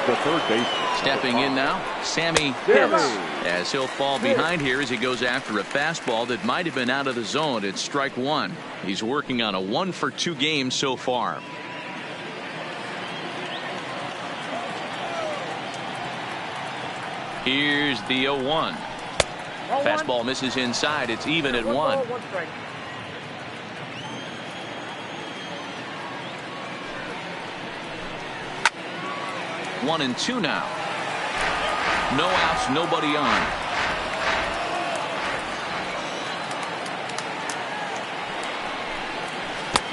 The third baseman. Stepping in now, Sammy Pitts, as he'll fall behind here as he goes after a fastball that might have been out of the zone. It's strike 1. He's working on a 1-for-2 game so far. Here's the 0-1. Fastball misses inside. It's even at 1. 1-2 now. No outs, nobody on.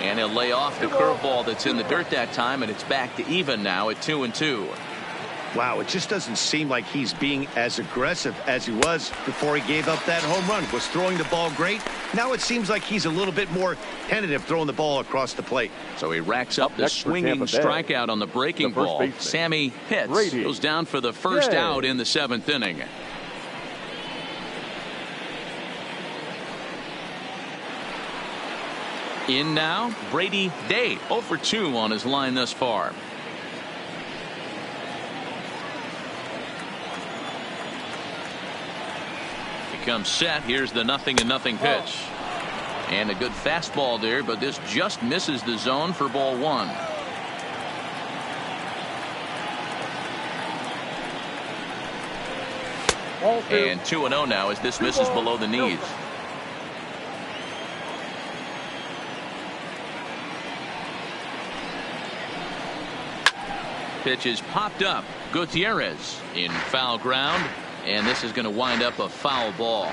And he'll lay off the curveball that's in the dirt that time, and it's back to even now at 2-2. Wow, it just doesn't seem like he's being as aggressive as he was before he gave up that home run. Was throwing the ball great. Now it seems like he's a little bit more tentative throwing the ball across the plate. So he racks up the swinging strikeout on the breaking ball. Baseman, Sammy Pitts goes down for the first out in the 7th inning. In now, Brady Day, 0-for-2 on his line thus far. Comes set. Here's the 0-0 pitch. And a good fastball there, but this just misses the zone for ball 1. And 2-0 now as this misses below the knees. Pitch is popped up. Gutierrez in foul ground. And this is going to wind up a foul ball.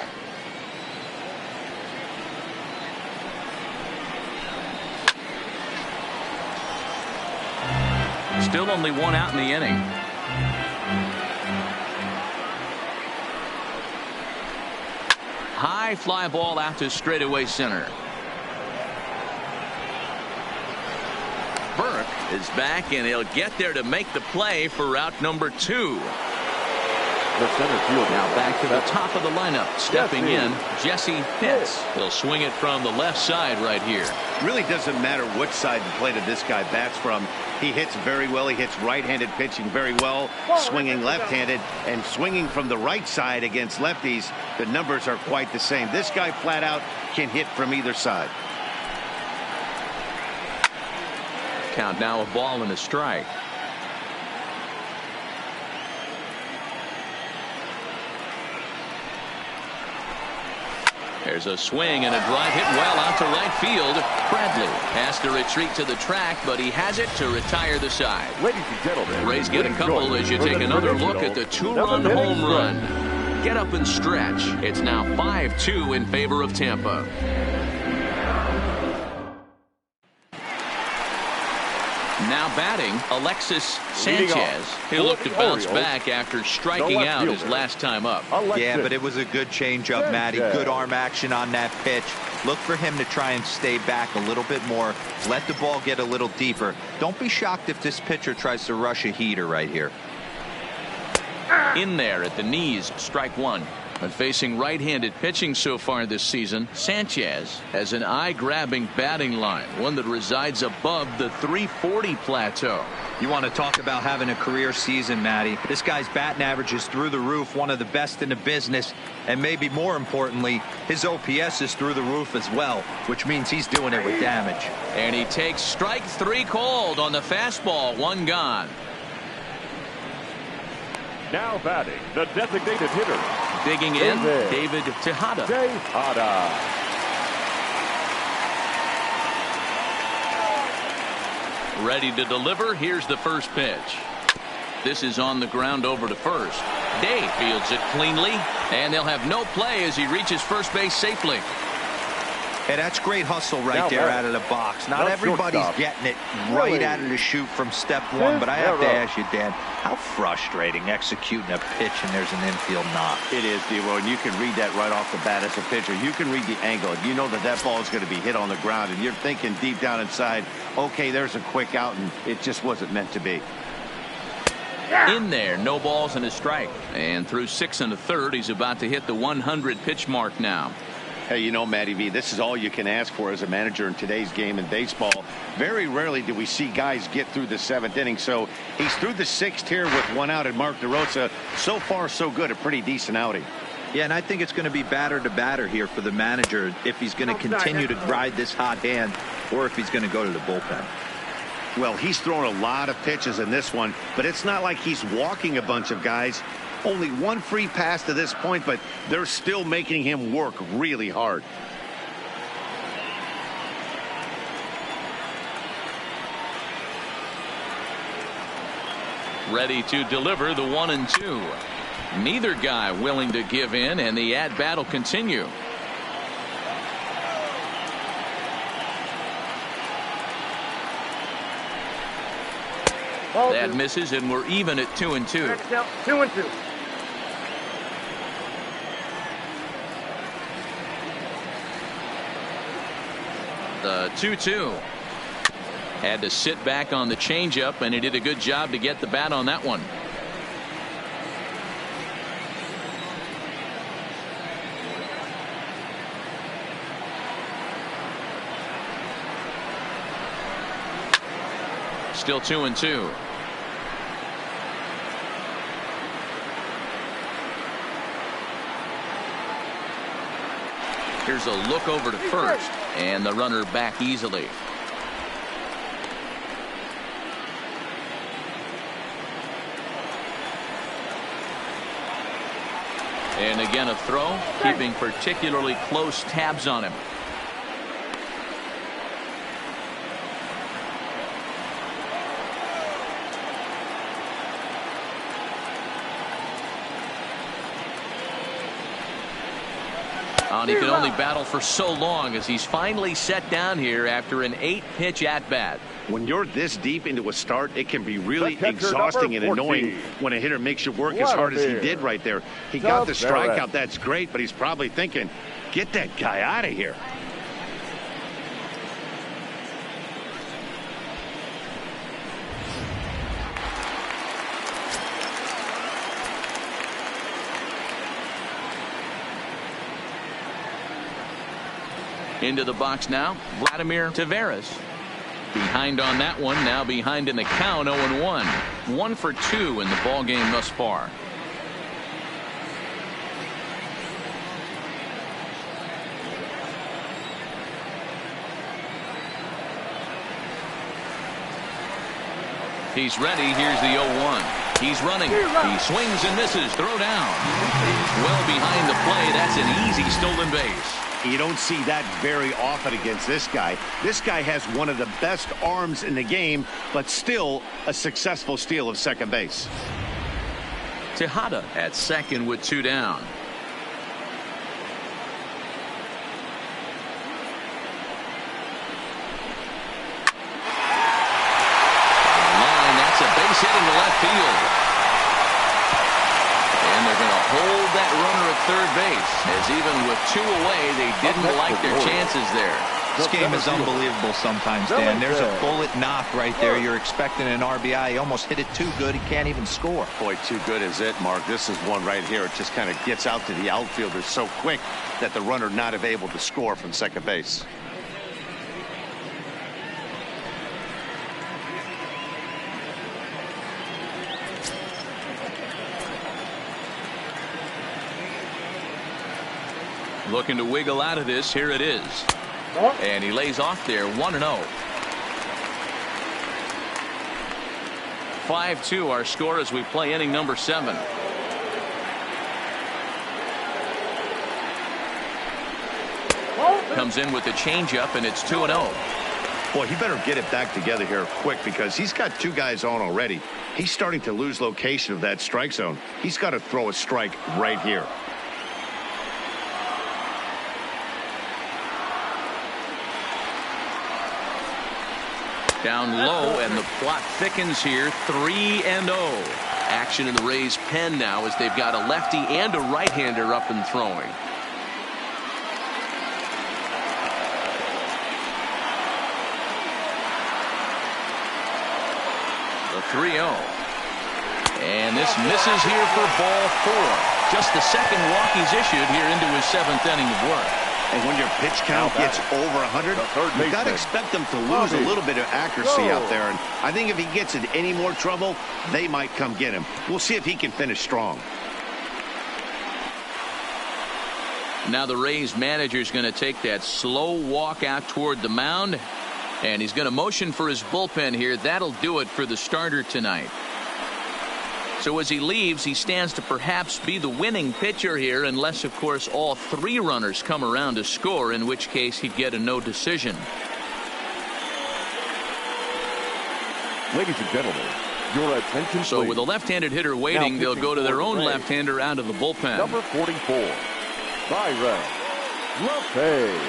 Still only 1 out in the inning. High fly ball out to straightaway center. Burke is back, and he'll get there to make the play for route number 2. The center field now back to the top of the lineup. Stepping in, Jesse Pitts. He'll swing it from the left side right here. Really doesn't matter which side the plate of this guy bats from. He hits very well. He hits right-handed pitching very well. Swinging left-handed and swinging from the right side against lefties. The numbers are quite the same. This guy flat out can hit from either side. Count now, a ball and a strike. There's a swing and a drive hit well out to right field. Bradley has to retreat to the track, but he has it to retire the side. Ladies and gentlemen, Rays get a couple as you take another look at the 2-run home run. Get up and stretch. It's now 5-2 in favor of Tampa. Now batting, Alexis Sanchez. He'll look to bounce back after striking out his last time up. Yeah, but it was a good changeup, Matty. Good arm action on that pitch. Look for him to try and stay back a little bit more. Let the ball get a little deeper. Don't be shocked if this pitcher tries to rush a heater right here. In there at the knees, strike 1. But facing right-handed pitching so far this season, Sanchez has an eye-grabbing batting line, one that resides above the 340 plateau. You want to talk about having a career season, Matty. This guy's batting average is through the roof, one of the best in the business, and maybe more importantly, his OPS is through the roof as well, which means he's doing it with damage. And he takes strike 3 called on the fastball, 1 gone. Now batting, the designated hitter. Digging in, David Tejada. Ready to deliver. Here's the first pitch. This is on the ground over to first. Day fields it cleanly, and they'll have no play as he reaches first base safely. Hey, that's great hustle right there out of the box. Not everybody's getting it right out of the chute from step one, but I have to ask you, Dan, how frustrating executing a pitch and there's an infield knock. It is, D-Roy, and you can read that right off the bat as a pitcher. You can read the angle. You know that that ball is going to be hit on the ground, and you're thinking deep down inside, okay, there's a quick out, and it just wasn't meant to be. In there, no balls and a strike. And through 6 1/3, he's about to hit the 100 pitch mark now. Hey, you know, Matty V, this is all you can ask for as a manager in today's game in baseball. Very rarely do we see guys get through the 7th inning. So he's through the 6th here with 1 out, and Mark DeRosa, so far so good, a pretty decent outing. Yeah, and I think it's going to be batter to batter here for the manager if he's going to continue to ride this hot hand or if he's going to go to the bullpen. Well, he's thrown a lot of pitches in this one, but it's not like he's walking a bunch of guys. Only 1 free pass to this point, but they're still making him work really hard. Ready to deliver the 1-2. Neither guy willing to give in, and the at-bat will continue. That misses, and we're even at 2-2. 2-2. The 2-2. Had to sit back on the changeup, and he did a good job to get the bat on that one. Still 2-2. Here's a look over to first, and the runner back easily. And again a throw, keeping particularly close tabs on him. And he can only battle for so long as he's finally set down here after an 8-pitch at-bat. When you're this deep into a start, it can be really exhausting and annoying when a hitter makes you work as hard as he did right there. He got the strikeout. That's great, but he's probably thinking, get that guy out of here. Into the box now, Vladimir Tavares. Behind on that one, now behind in the count, 0-1. 1 for 2 in the ball game thus far. He's ready. Here's the 0-1. He's running. He swings and misses. Throw down. Well behind the play. That's an easy stolen base. You don't see that very often against this guy. This guy has one of the best arms in the game, but still a successful steal of second base. Tejada at second with 2 down. Line, that's a base hit into left field. And they're going to hold that runner at third base, as even with 2 away, they didn't like their chances there. This game is unbelievable sometimes, Dan. There's a bullet knock right there. You're expecting an RBI. He almost hit it too good. He can't even score. Boy, too good is it, Mark. This is one right here. It just kind of gets out to the outfielder so quick that the runner not able to score from second base. Looking to wiggle out of this. Here it is. And he lays off there, 1-0. 5-2 our score as we play inning number 7. Comes in with the changeup, and it's 2-0. Boy, he better get it back together here quick because he's got 2 guys on already. He's starting to lose location of that strike zone. He's got to throw a strike right here. Down low, and the plot thickens here. 3-0. Action in the Rays' pen now as they've got a lefty and a right-hander up and throwing. The 3-0. And this misses here for ball 4. Just the second walk he's issued here into his 7th inning of work. And when your pitch count gets over 100, you've got to expect them to lose a little bit of accuracy out there. And I think if he gets in any more trouble, they might come get him. We'll see if he can finish strong. Now the Rays manager is going to take that slow walk out toward the mound. And he's going to motion for his bullpen here. That'll do it for the starter tonight. So as he leaves, he stands to perhaps be the winning pitcher here, unless, of course, all 3 runners come around to score, in which case he'd get a no decision. Ladies and gentlemen, your attention, So please. with a left-handed hitter waiting, they'll go to their own left-hander out of the bullpen. Number 44, Byron Lopez.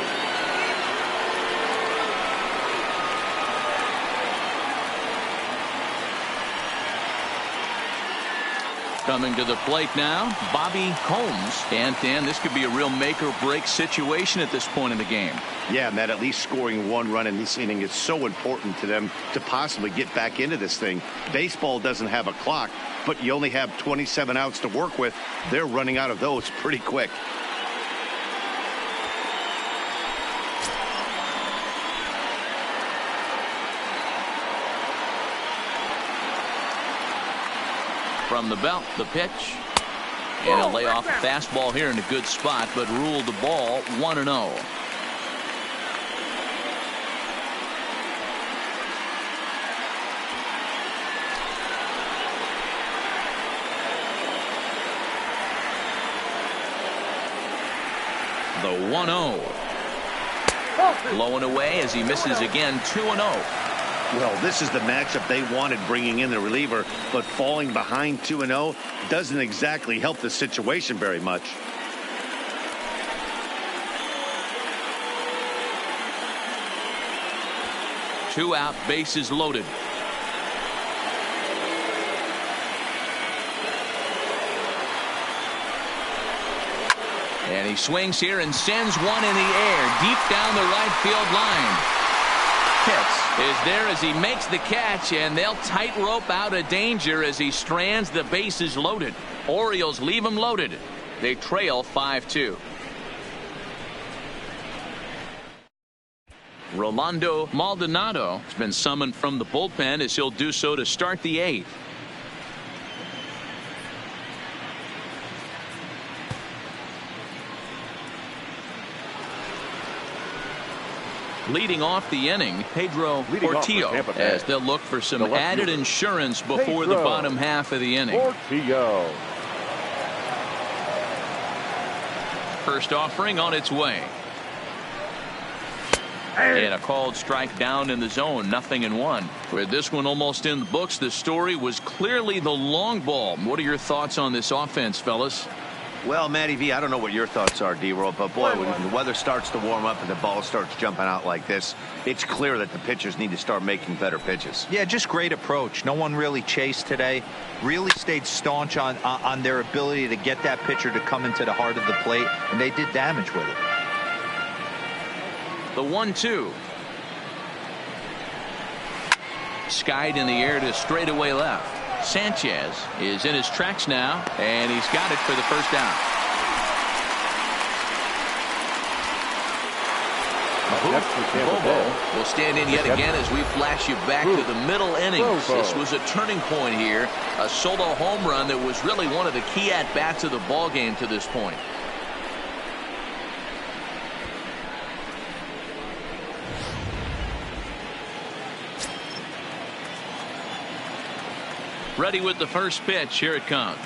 Coming to the plate now, Bobby Combs. And Dan, this could be a real make-or-break situation at this point in the game. Yeah, Matt, at least scoring 1 run in this inning is so important to them to possibly get back into this thing. Baseball doesn't have a clock, but you only have 27 outs to work with. They're running out of those pretty quick. From the belt, the pitch. And a layoff fastball here in a good spot, but ruled the ball 1-0. The 1-0. Low and away as he misses again. 2-0. Well, this is the matchup they wanted, bringing in the reliever, but falling behind 2-0 doesn't exactly help the situation very much. Two out, bases loaded. And he swings here and sends one in the air deep down the right field line. Pitts is there as he makes the catch, and they'll tightrope out of danger as he strands the bases loaded. Orioles leave him loaded. They trail 5-2. Rolando Maldonado has been summoned from the bullpen as he'll do so to start the 8th. Leading off the inning, Pedro Portillo, as they'll look for some added insurance before the bottom half of the inning. Portillo. First offering on its way. And a called strike down in the zone, 0-1. With this one almost in the books, the story was clearly the long ball. What are your thoughts on this offense, fellas? Well, Matty V, I don't know what your thoughts are, D-Roll, but boy, when the weather starts to warm up and the ball starts jumping out like this, it's clear that the pitchers need to start making better pitches. Yeah, just great approach. No one really chased today. Really stayed staunch on their ability to get that pitcher to come into the heart of the plate, and they did damage with it. The 1-2. Skied in the air to straightaway left. Sanchez is in his tracks now, and he's got it for the first out. Bobo will stand in yet again as we flash you back to the middle innings. This was a turning point here, a solo home run that was really one of the key at-bats of the ball game to this point. Ready with the first pitch. Here it comes.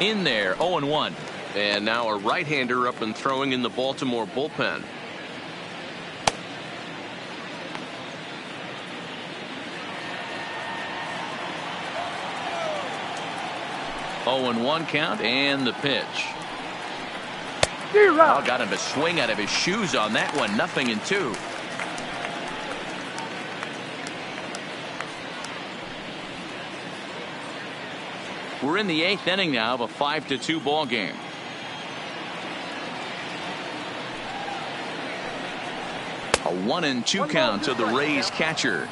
In there, 0-1. And now a right-hander up and throwing in the Baltimore bullpen. 0-1 count and the pitch. Zero. Got him to swing out of his shoes on that one. 0-2. We're in the 8th inning now of a 5-2 ball game. A 1-2 count to the Rays catcher.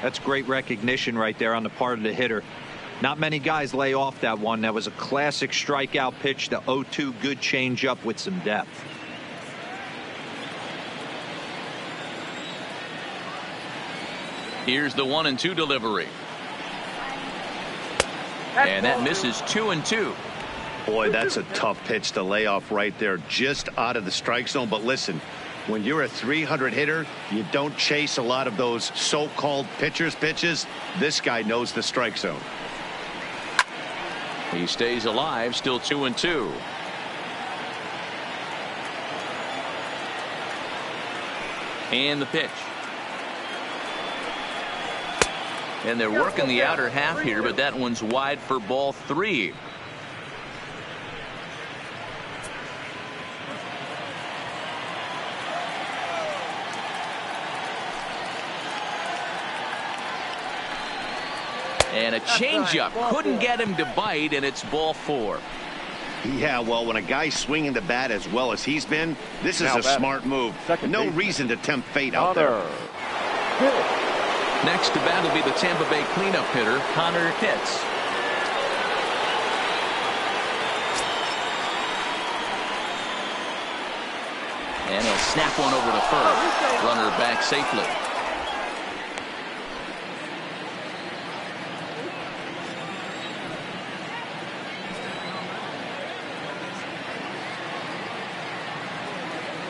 That's great recognition right there on the part of the hitter. Not many guys lay off that one. That was a classic strikeout pitch. The 0-2 good changeup with some depth. Here's the 1-2 delivery. And that misses 2-2. Boy, that's a tough pitch to lay off right there, just out of the strike zone. But listen, when you're a 300 hitter, you don't chase a lot of those so-called pitchers' pitches. This guy knows the strike zone. He stays alive, still 2-2. And the pitch. And they're working the outer half here, but that one's wide for ball 3. And a changeup couldn't get him to bite, and it's ball 4. Yeah, well, when a guy's swinging the bat as well as he's been, this is a smart move. No reason to tempt fate out there. Next to bat will be the Tampa Bay cleanup hitter, Connor Pitts. And he'll snap one over to first. Runner back safely.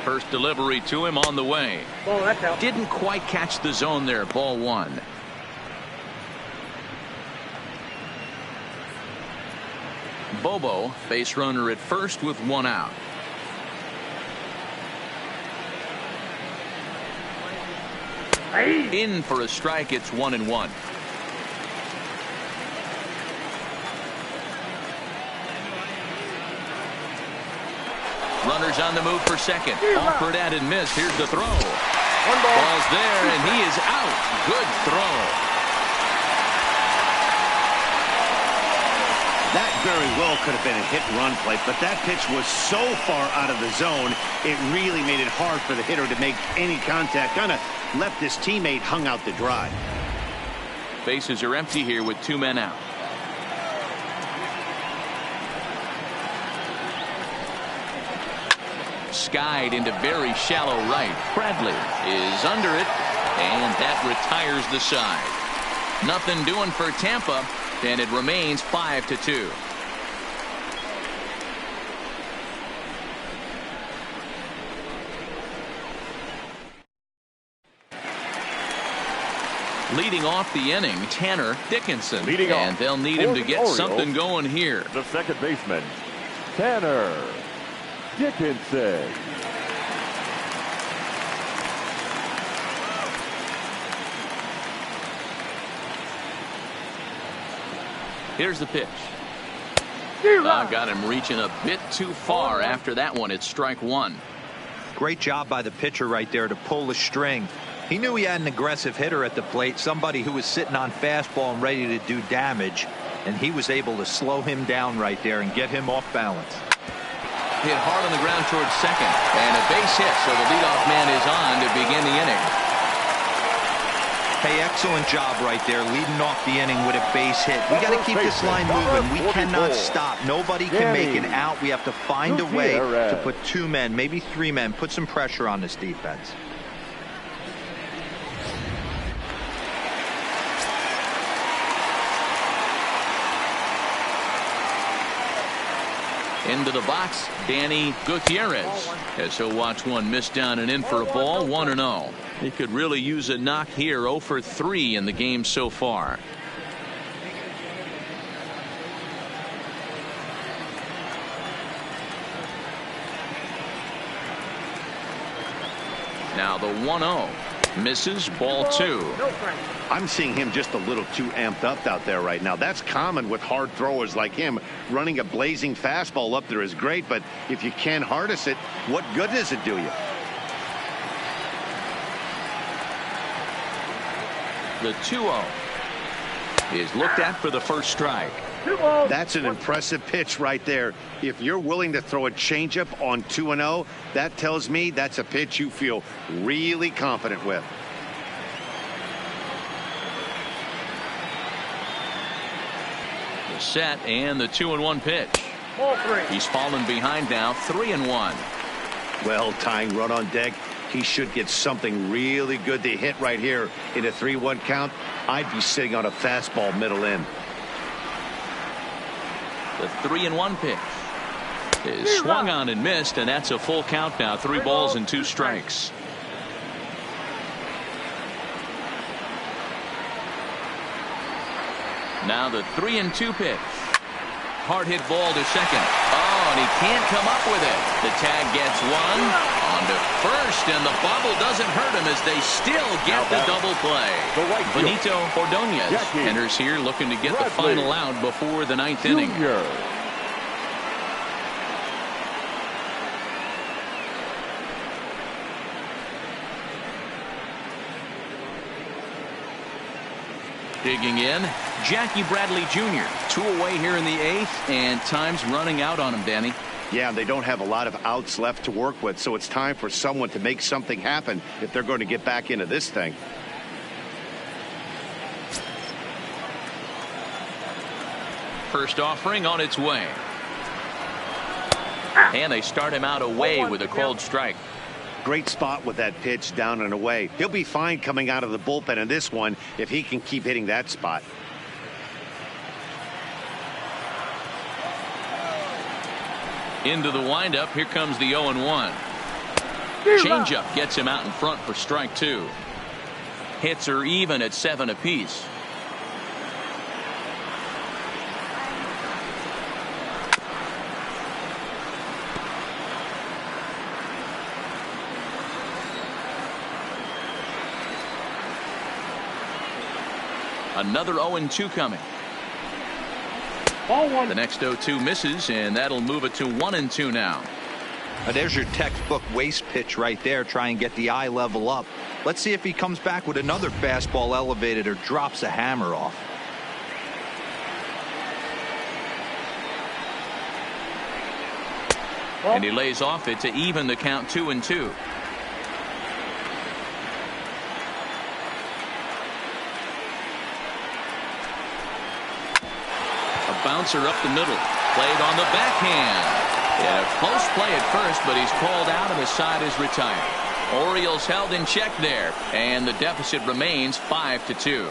First delivery to him on the way. Didn't quite catch the zone there. Ball 1. Bobo, base runner at first with 1 out. In for a strike. It's 1-1. Runners on the move for second. Offered at and missed. Here's the throw. Ball's there, and he is out. Good throw. That very well could have been a hit-run play, but that pitch was so far out of the zone, it really made it hard for the hitter to make any contact. Kind of left his teammate hung out to dry. Bases are empty here with 2 men out. Skied into very shallow right. Bradley is under it, and that retires the side. Nothing doing for Tampa, and it remains 5-2. Leading off the inning, Tanner Dickinson. And they'll need him to get something going here. The second baseman, Tanner Dickinson. Here's the pitch. Got him reaching a bit too far after that one. It's strike 1. Great job by the pitcher right there to pull the string. He knew he had an aggressive hitter at the plate, somebody who was sitting on fastball and ready to do damage, and he was able to slow him down right there and get him off balance. Hit hard on the ground towards second, and a base hit, so the leadoff man is on to begin the inning. Hey, excellent job right there, leading off the inning with a base hit. We got to keep this line moving. We cannot stop. Nobody can make an out. We have to find a way to put 2 men, maybe 3 men, put some pressure on this defense. Into the box, Danny Gutierrez, as he'll watch one miss down and in for a ball. 1-0. He could really use a knock here. 0 for 3 in the game so far. Now the 1-0. Misses, ball 2. I'm seeing him just a little too amped up out there right now. That's common with hard throwers like him. Running a blazing fastball up there is great, but if you can't harness it, what good does it do you? The 2-0 is looked at for the first strike. That's an impressive pitch right there. If you're willing to throw a changeup on 2-0, that tells me that's a pitch you feel really confident with. The set and the 2-1 pitch. He's fallen behind now, 3-1. Well, tying run on deck. He should get something really good to hit right here in a 3-1 count. I'd be sitting on a fastball middle in. The 3-1 pitch is swung on and missed, and that's a full count now. 3 balls and 2 strikes. Now the 3-2 pitch. Hard hit ball to second. Oh, and he can't come up with it. The tag gets one on to first, and the bobble doesn't hurt him as they still get the double play. Benito Ordonez enters here looking to get the final out before the 9th inning. Digging in, Jackie Bradley Jr. 2 away here in the 8th, and time's running out on him, Danny. Yeah, they don't have a lot of outs left to work with, so it's time for someone to make something happen if they're going to get back into this thing. First offering on its way. And they start him out away with a called strike. Great spot with that pitch down and away. He'll be fine coming out of the bullpen in this one if he can keep hitting that spot. Into the windup. Here comes the 0-1. Changeup gets him out in front for strike 2. Hits are even at 7 apiece. Another 0-2 coming. The next 0-2 misses, and that'll move it to 1-2 now. There's your textbook waste pitch right there. Try and get the eye level up. Let's see if he comes back with another fastball elevated or drops a hammer off. And he lays off it to even the count 2-2. Bouncer up the middle, played on the backhand. Yeah, close play at first, but he's called out and the side is retired. Orioles held in check there, and the deficit remains 5-2.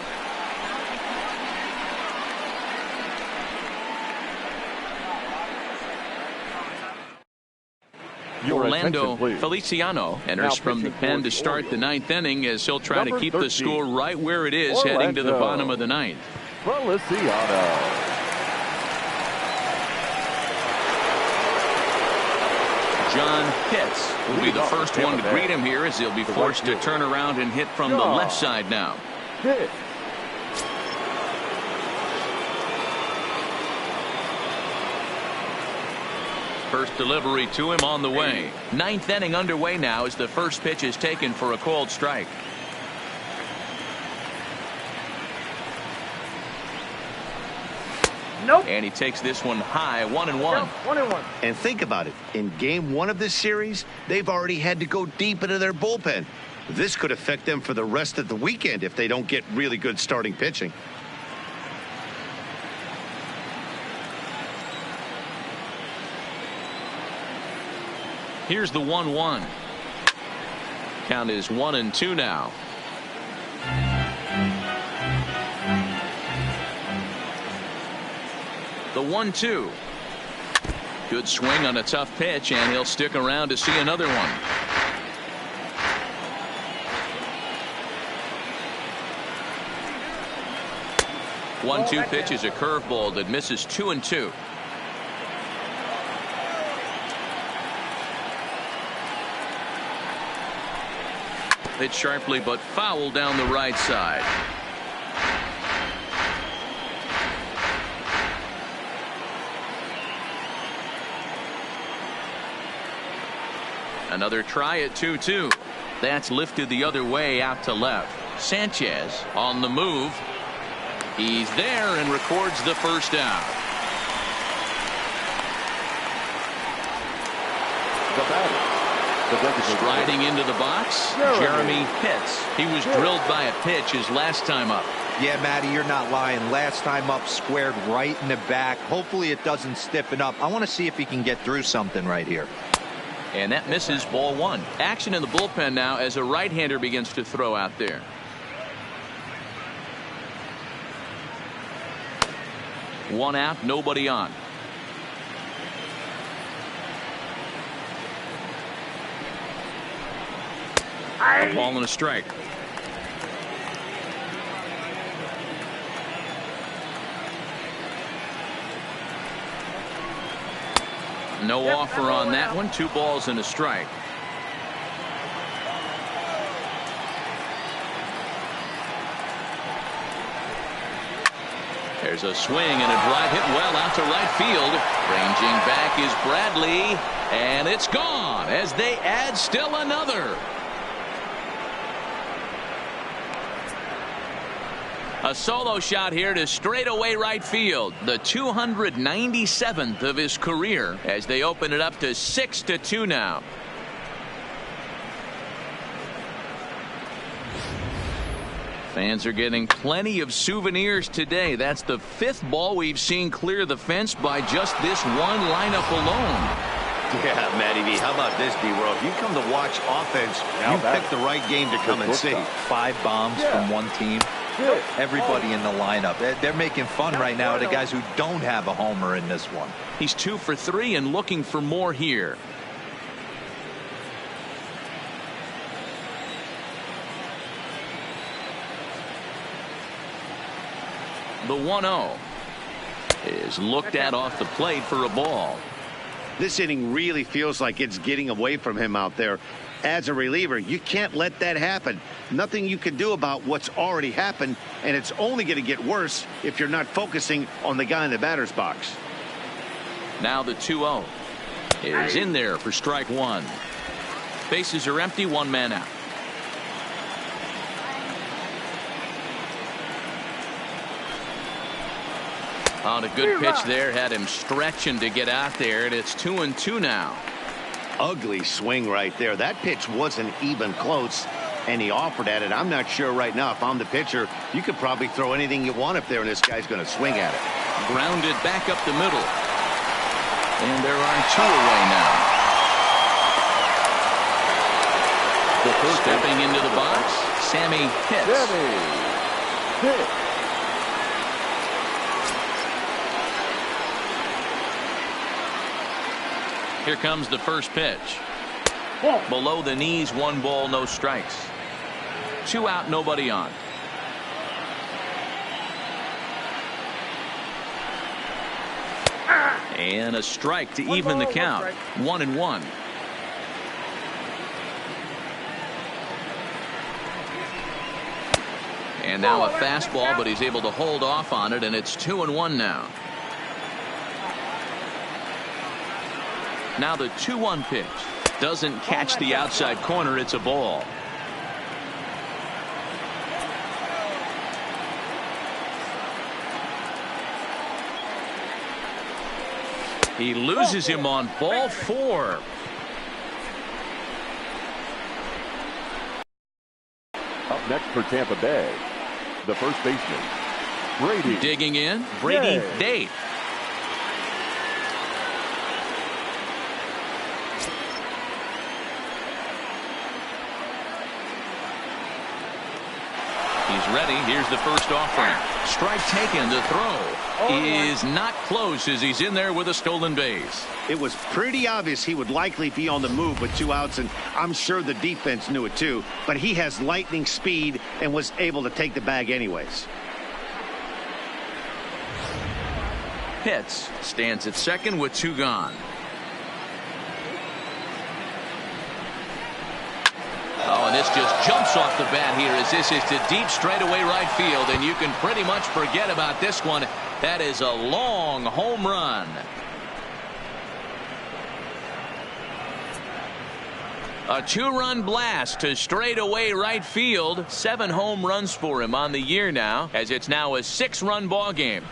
Orlando Feliciano enters from the pen to start the 9th inning as he'll try to keep the score right where it is heading to the bottom of the 9th. Feliciano. John Pitts will be the first one to greet him here as he'll be forced to turn around and hit from the left side now. First delivery to him on the way. 9th inning underway now as the first pitch is taken for a called strike. Nope. And he takes this one high, 1-1. 1-1. And think about it. In game 1 of this series, they've already had to go deep into their bullpen. This could affect them for the rest of the weekend if they don't get really good starting pitching. Here's the 1-1. Count is 1-2 now. The 1-2. Good swing on a tough pitch, and he'll stick around to see another one. One-two pitch is a curveball that misses 2-2. Hit sharply but foul down the right side. Another try at 2-2. That's lifted the other way out to left. Sanchez on the move. He's there and records the first out. The batter, Striding into the box, Jeremy Pitts. He was drilled by a pitch his last time up. Yeah, Matty, you're not lying. Last time up, squared right in the back. Hopefully it doesn't stiffen up. I want to see if he can get through something right here. And that misses, ball one. Action in the bullpen now as a right-hander begins to throw out there. One out, nobody on. A ball and a strike. No offer on that one. 2 balls and a strike. There's a swing and a drive hit well out to right field. Ranging back is Bradley, and it's gone as they add still another. A solo shot here to straightaway right field, the 297th of his career, as they open it up to 6-2 now. Fans are getting plenty of souvenirs today. That's the 5th ball we've seen clear the fence by just this one lineup alone. Yeah, Matty V, how about this, D-Row? If you come to watch offense, you picked the right game to come and see. 5 bombs from one team. Everybody in the lineup. They're making fun right now of the guys who don't have a homer in this one. He's 2 for 3 and looking for more here. The 1-0 is looked at off the plate for a ball. This inning really feels like it's getting away from him out there. As a reliever, you can't let that happen. Nothing you can do about what's already happened, and it's only going to get worse if you're not focusing on the guy in the batter's box. Now the 2-0 is in there for strike 1. Bases are empty, 1 man out. On a good pitch there, had him stretching to get out there, and it's 2-2 now. Ugly swing right there. That pitch wasn't even close, and he offered at it. I'm not sure right now if I'm the pitcher. You could probably throw anything you want up there, and this guy's going to swing at it. Grounded back up the middle. And there are 2 away now. Stepping into the box, Sammy Pitts. Here comes the first pitch. Below the knees, 1 ball, no strikes. 2 out, nobody on. And a strike to even the count. 1-1. And now a fastball, but he's able to hold off on it, and it's 2-1 now. Now the 2-1 pitch doesn't catch the outside corner. It's a ball. He loses him on ball 4. Up next for Tampa Bay, the first baseman, Brady. Digging in, Brady Date. He's ready. Here's the first offering. Strike taken. The throw is not close as he's in there with a stolen base. It was pretty obvious he would likely be on the move with 2 outs, and I'm sure the defense knew it too. But he has lightning speed and was able to take the bag anyways. Pitts stands at second with 2 gone. Oh, and this just jumps off the bat here as this is to deep straightaway right field, and you can pretty much forget about this one. That is a long home run. A two-run blast to straightaway right field. 7 home runs for him on the year now, as it's now a 6-run ball game.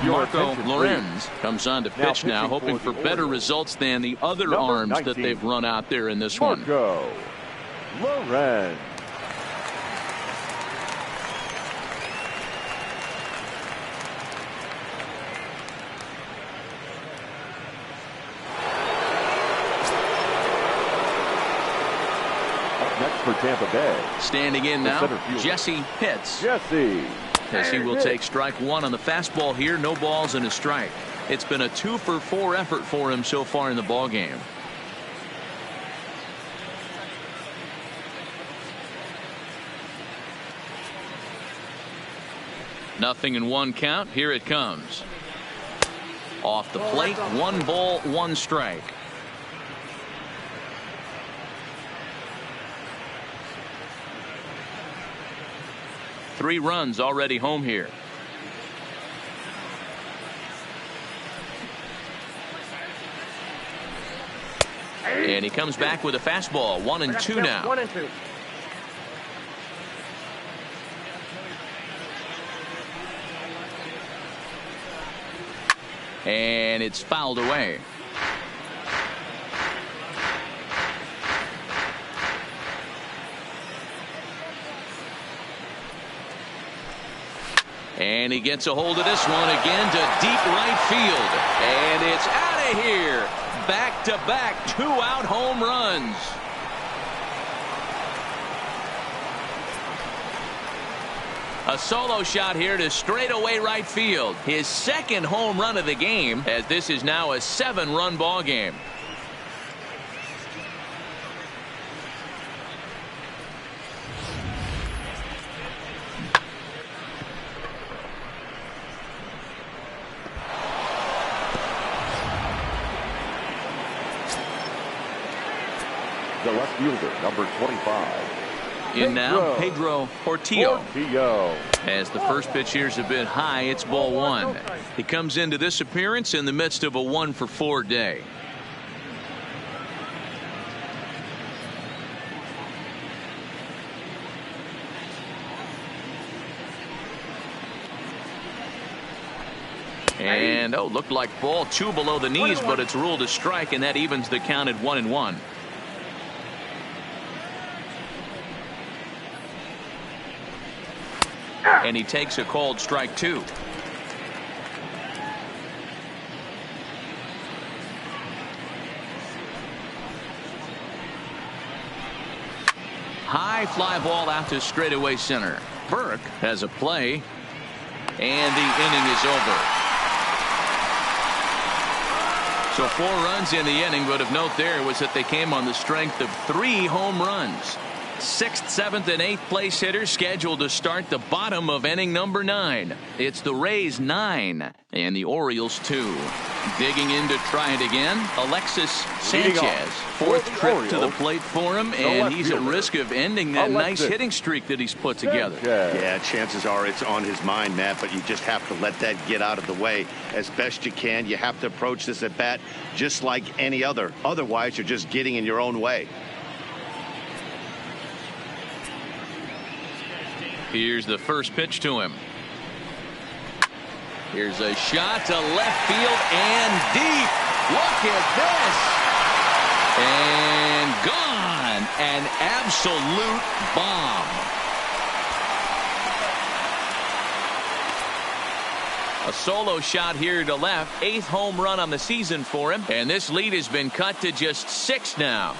Marco Lorenz comes on to pitch now, hoping for better results than the other arms that they've run out there in this one. Marco Lorenz. Up next for Tampa Bay. Standing in now, Jesse Pitts. Jesse. As he will take strike 1 on the fastball here. No balls and a strike. It's been a 2-for-4 effort for him so far in the ball game. Nothing in 1 count. Here it comes. Off the plate. 1 ball, 1 strike. Three runs already home here. And he comes back with a fastball. 1-2 now. 1-2. And it's fouled away. And he gets a hold of this one again to deep right field. And it's out of here. Back-to-back 2-out home runs. A solo shot here to straightaway right field. His 2nd home run of the game, as this is now a 7-run ball game. The left fielder, number 25. In now, Pedro Portillo. Portillo. As the first pitch here is a bit high, it's ball 1. He comes into this appearance in the midst of a 1-for-4 day. And looked like ball 2 below the knees, but it's ruled a strike, and that evens the count at 1-1. And he takes a called strike 2. High fly ball out to straightaway center. Burke has a play, and the inning is over. So 4 runs in the inning, but of note there was that they came on the strength of 3 home runs. 6th, 7th, and 8th place hitters scheduled to start the bottom of inning number 9. It's the Rays 9 and the Orioles 2. Digging in to try it again, Alexis Sanchez. 4th trip to the plate for him, and he's at risk of ending that nice hitting streak that he's put together. Yeah, chances are it's on his mind, Matt, but you just have to let that get out of the way as best you can. You have to approach this at bat just like any other. Otherwise, you're just getting in your own way. Here's the first pitch to him. Here's a shot to left field and deep. Look at this. And gone. An absolute bomb. A solo shot here to left. 8th home run on the season for him. And this lead has been cut to just 6 now.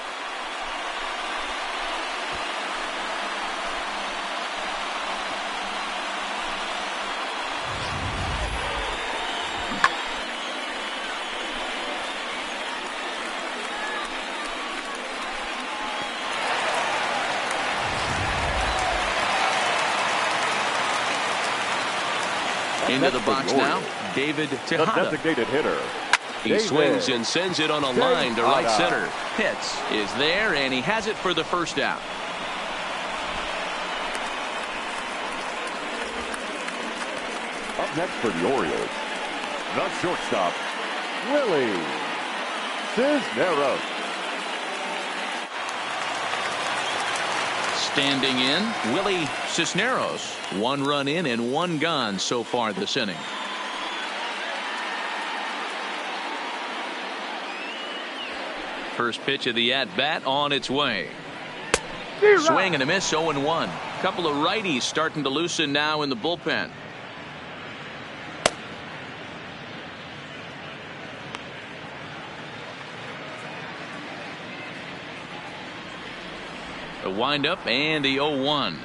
Into the box now, David The Tejada. designated hitter. He swings and sends it on a line to right center. Pitts is there, and he has it for the first out. Up next for the Orioles, the shortstop, Willie Cisneros. Standing in, Willie Cisneros. 1 run in and 1 gone so far this inning. First pitch of the at-bat on its way. Swing and a miss, 0-1. Couple of righties starting to loosen now in the bullpen. A windup and the 0-1.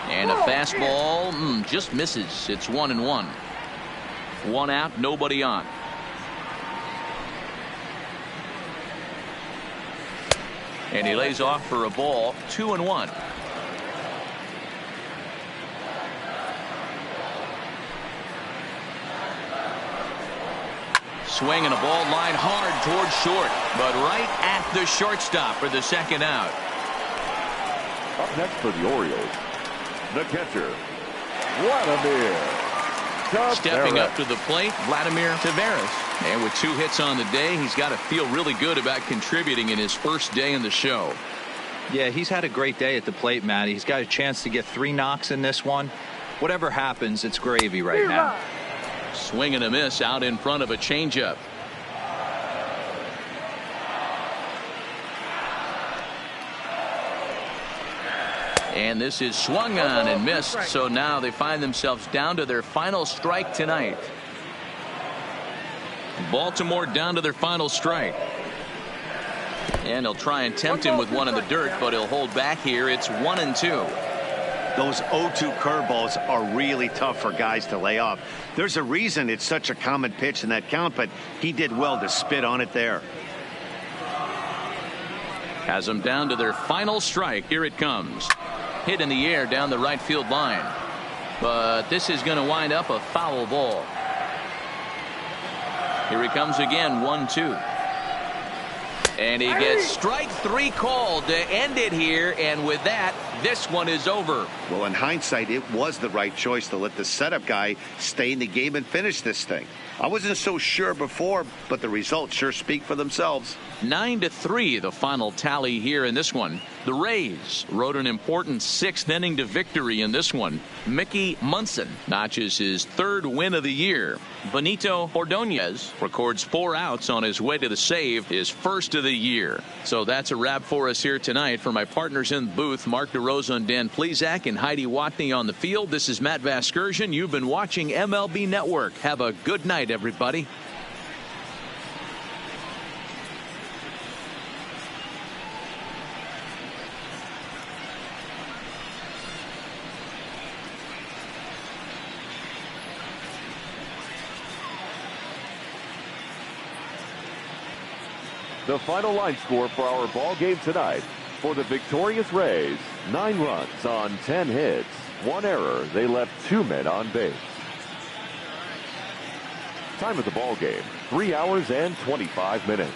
And a fastball just misses. It's 1-1. 1 out, nobody on. And he lays off for a ball. 2-1. Swing and a ball line hard towards short, but right at the shortstop for the second out. Up next for the Orioles, the catcher, Vladimir Stepping Tavares. up to the plate, Vladimir Tavares. And with 2 hits on the day, he's got to feel really good about contributing in his first day in the show. Yeah, he's had a great day at the plate, Matty. He's got a chance to get 3 knocks in this one. Whatever happens, it's gravy right now. Swing and a miss out in front of a changeup. And this is swung on and missed, so now they find themselves down to their final strike tonight. Baltimore down to their final strike. And he'll try and tempt him with one in the dirt, but he'll hold back here. It's 1-2. Those 0-2 curveballs are really tough for guys to lay off. There's a reason it's such a common pitch in that count, but he did well to spit on it there. Has them down to their final strike. Here it comes. Hit in the air down the right field line. But this is going to wind up a foul ball. Here he comes again. 1-2. And he gets strike 3 called to end it here. And with that, this one is over. Well, in hindsight, it was the right choice to let the setup guy stay in the game and finish this thing. I wasn't so sure before, but the results sure speak for themselves. 9-3 the final tally here in this one. The Rays rode an important 6th inning to victory in this one. Mickey Munson notches his 3rd win of the year. Benito Ordonez records 4 outs on his way to the save, his 1st of the year. So that's a wrap for us here tonight. For my partners in the booth, Mark DeRosa and Dan Plesac and Heidi Watney on the field, this is Matt Vasgersian. You've been watching MLB Network. Have a good night, everybody. The final line score for our ball game tonight. For the victorious Rays, 9 runs on 10 hits. 1 error. They left 2 men on base. Time of the ball game, 3 hours and 25 minutes.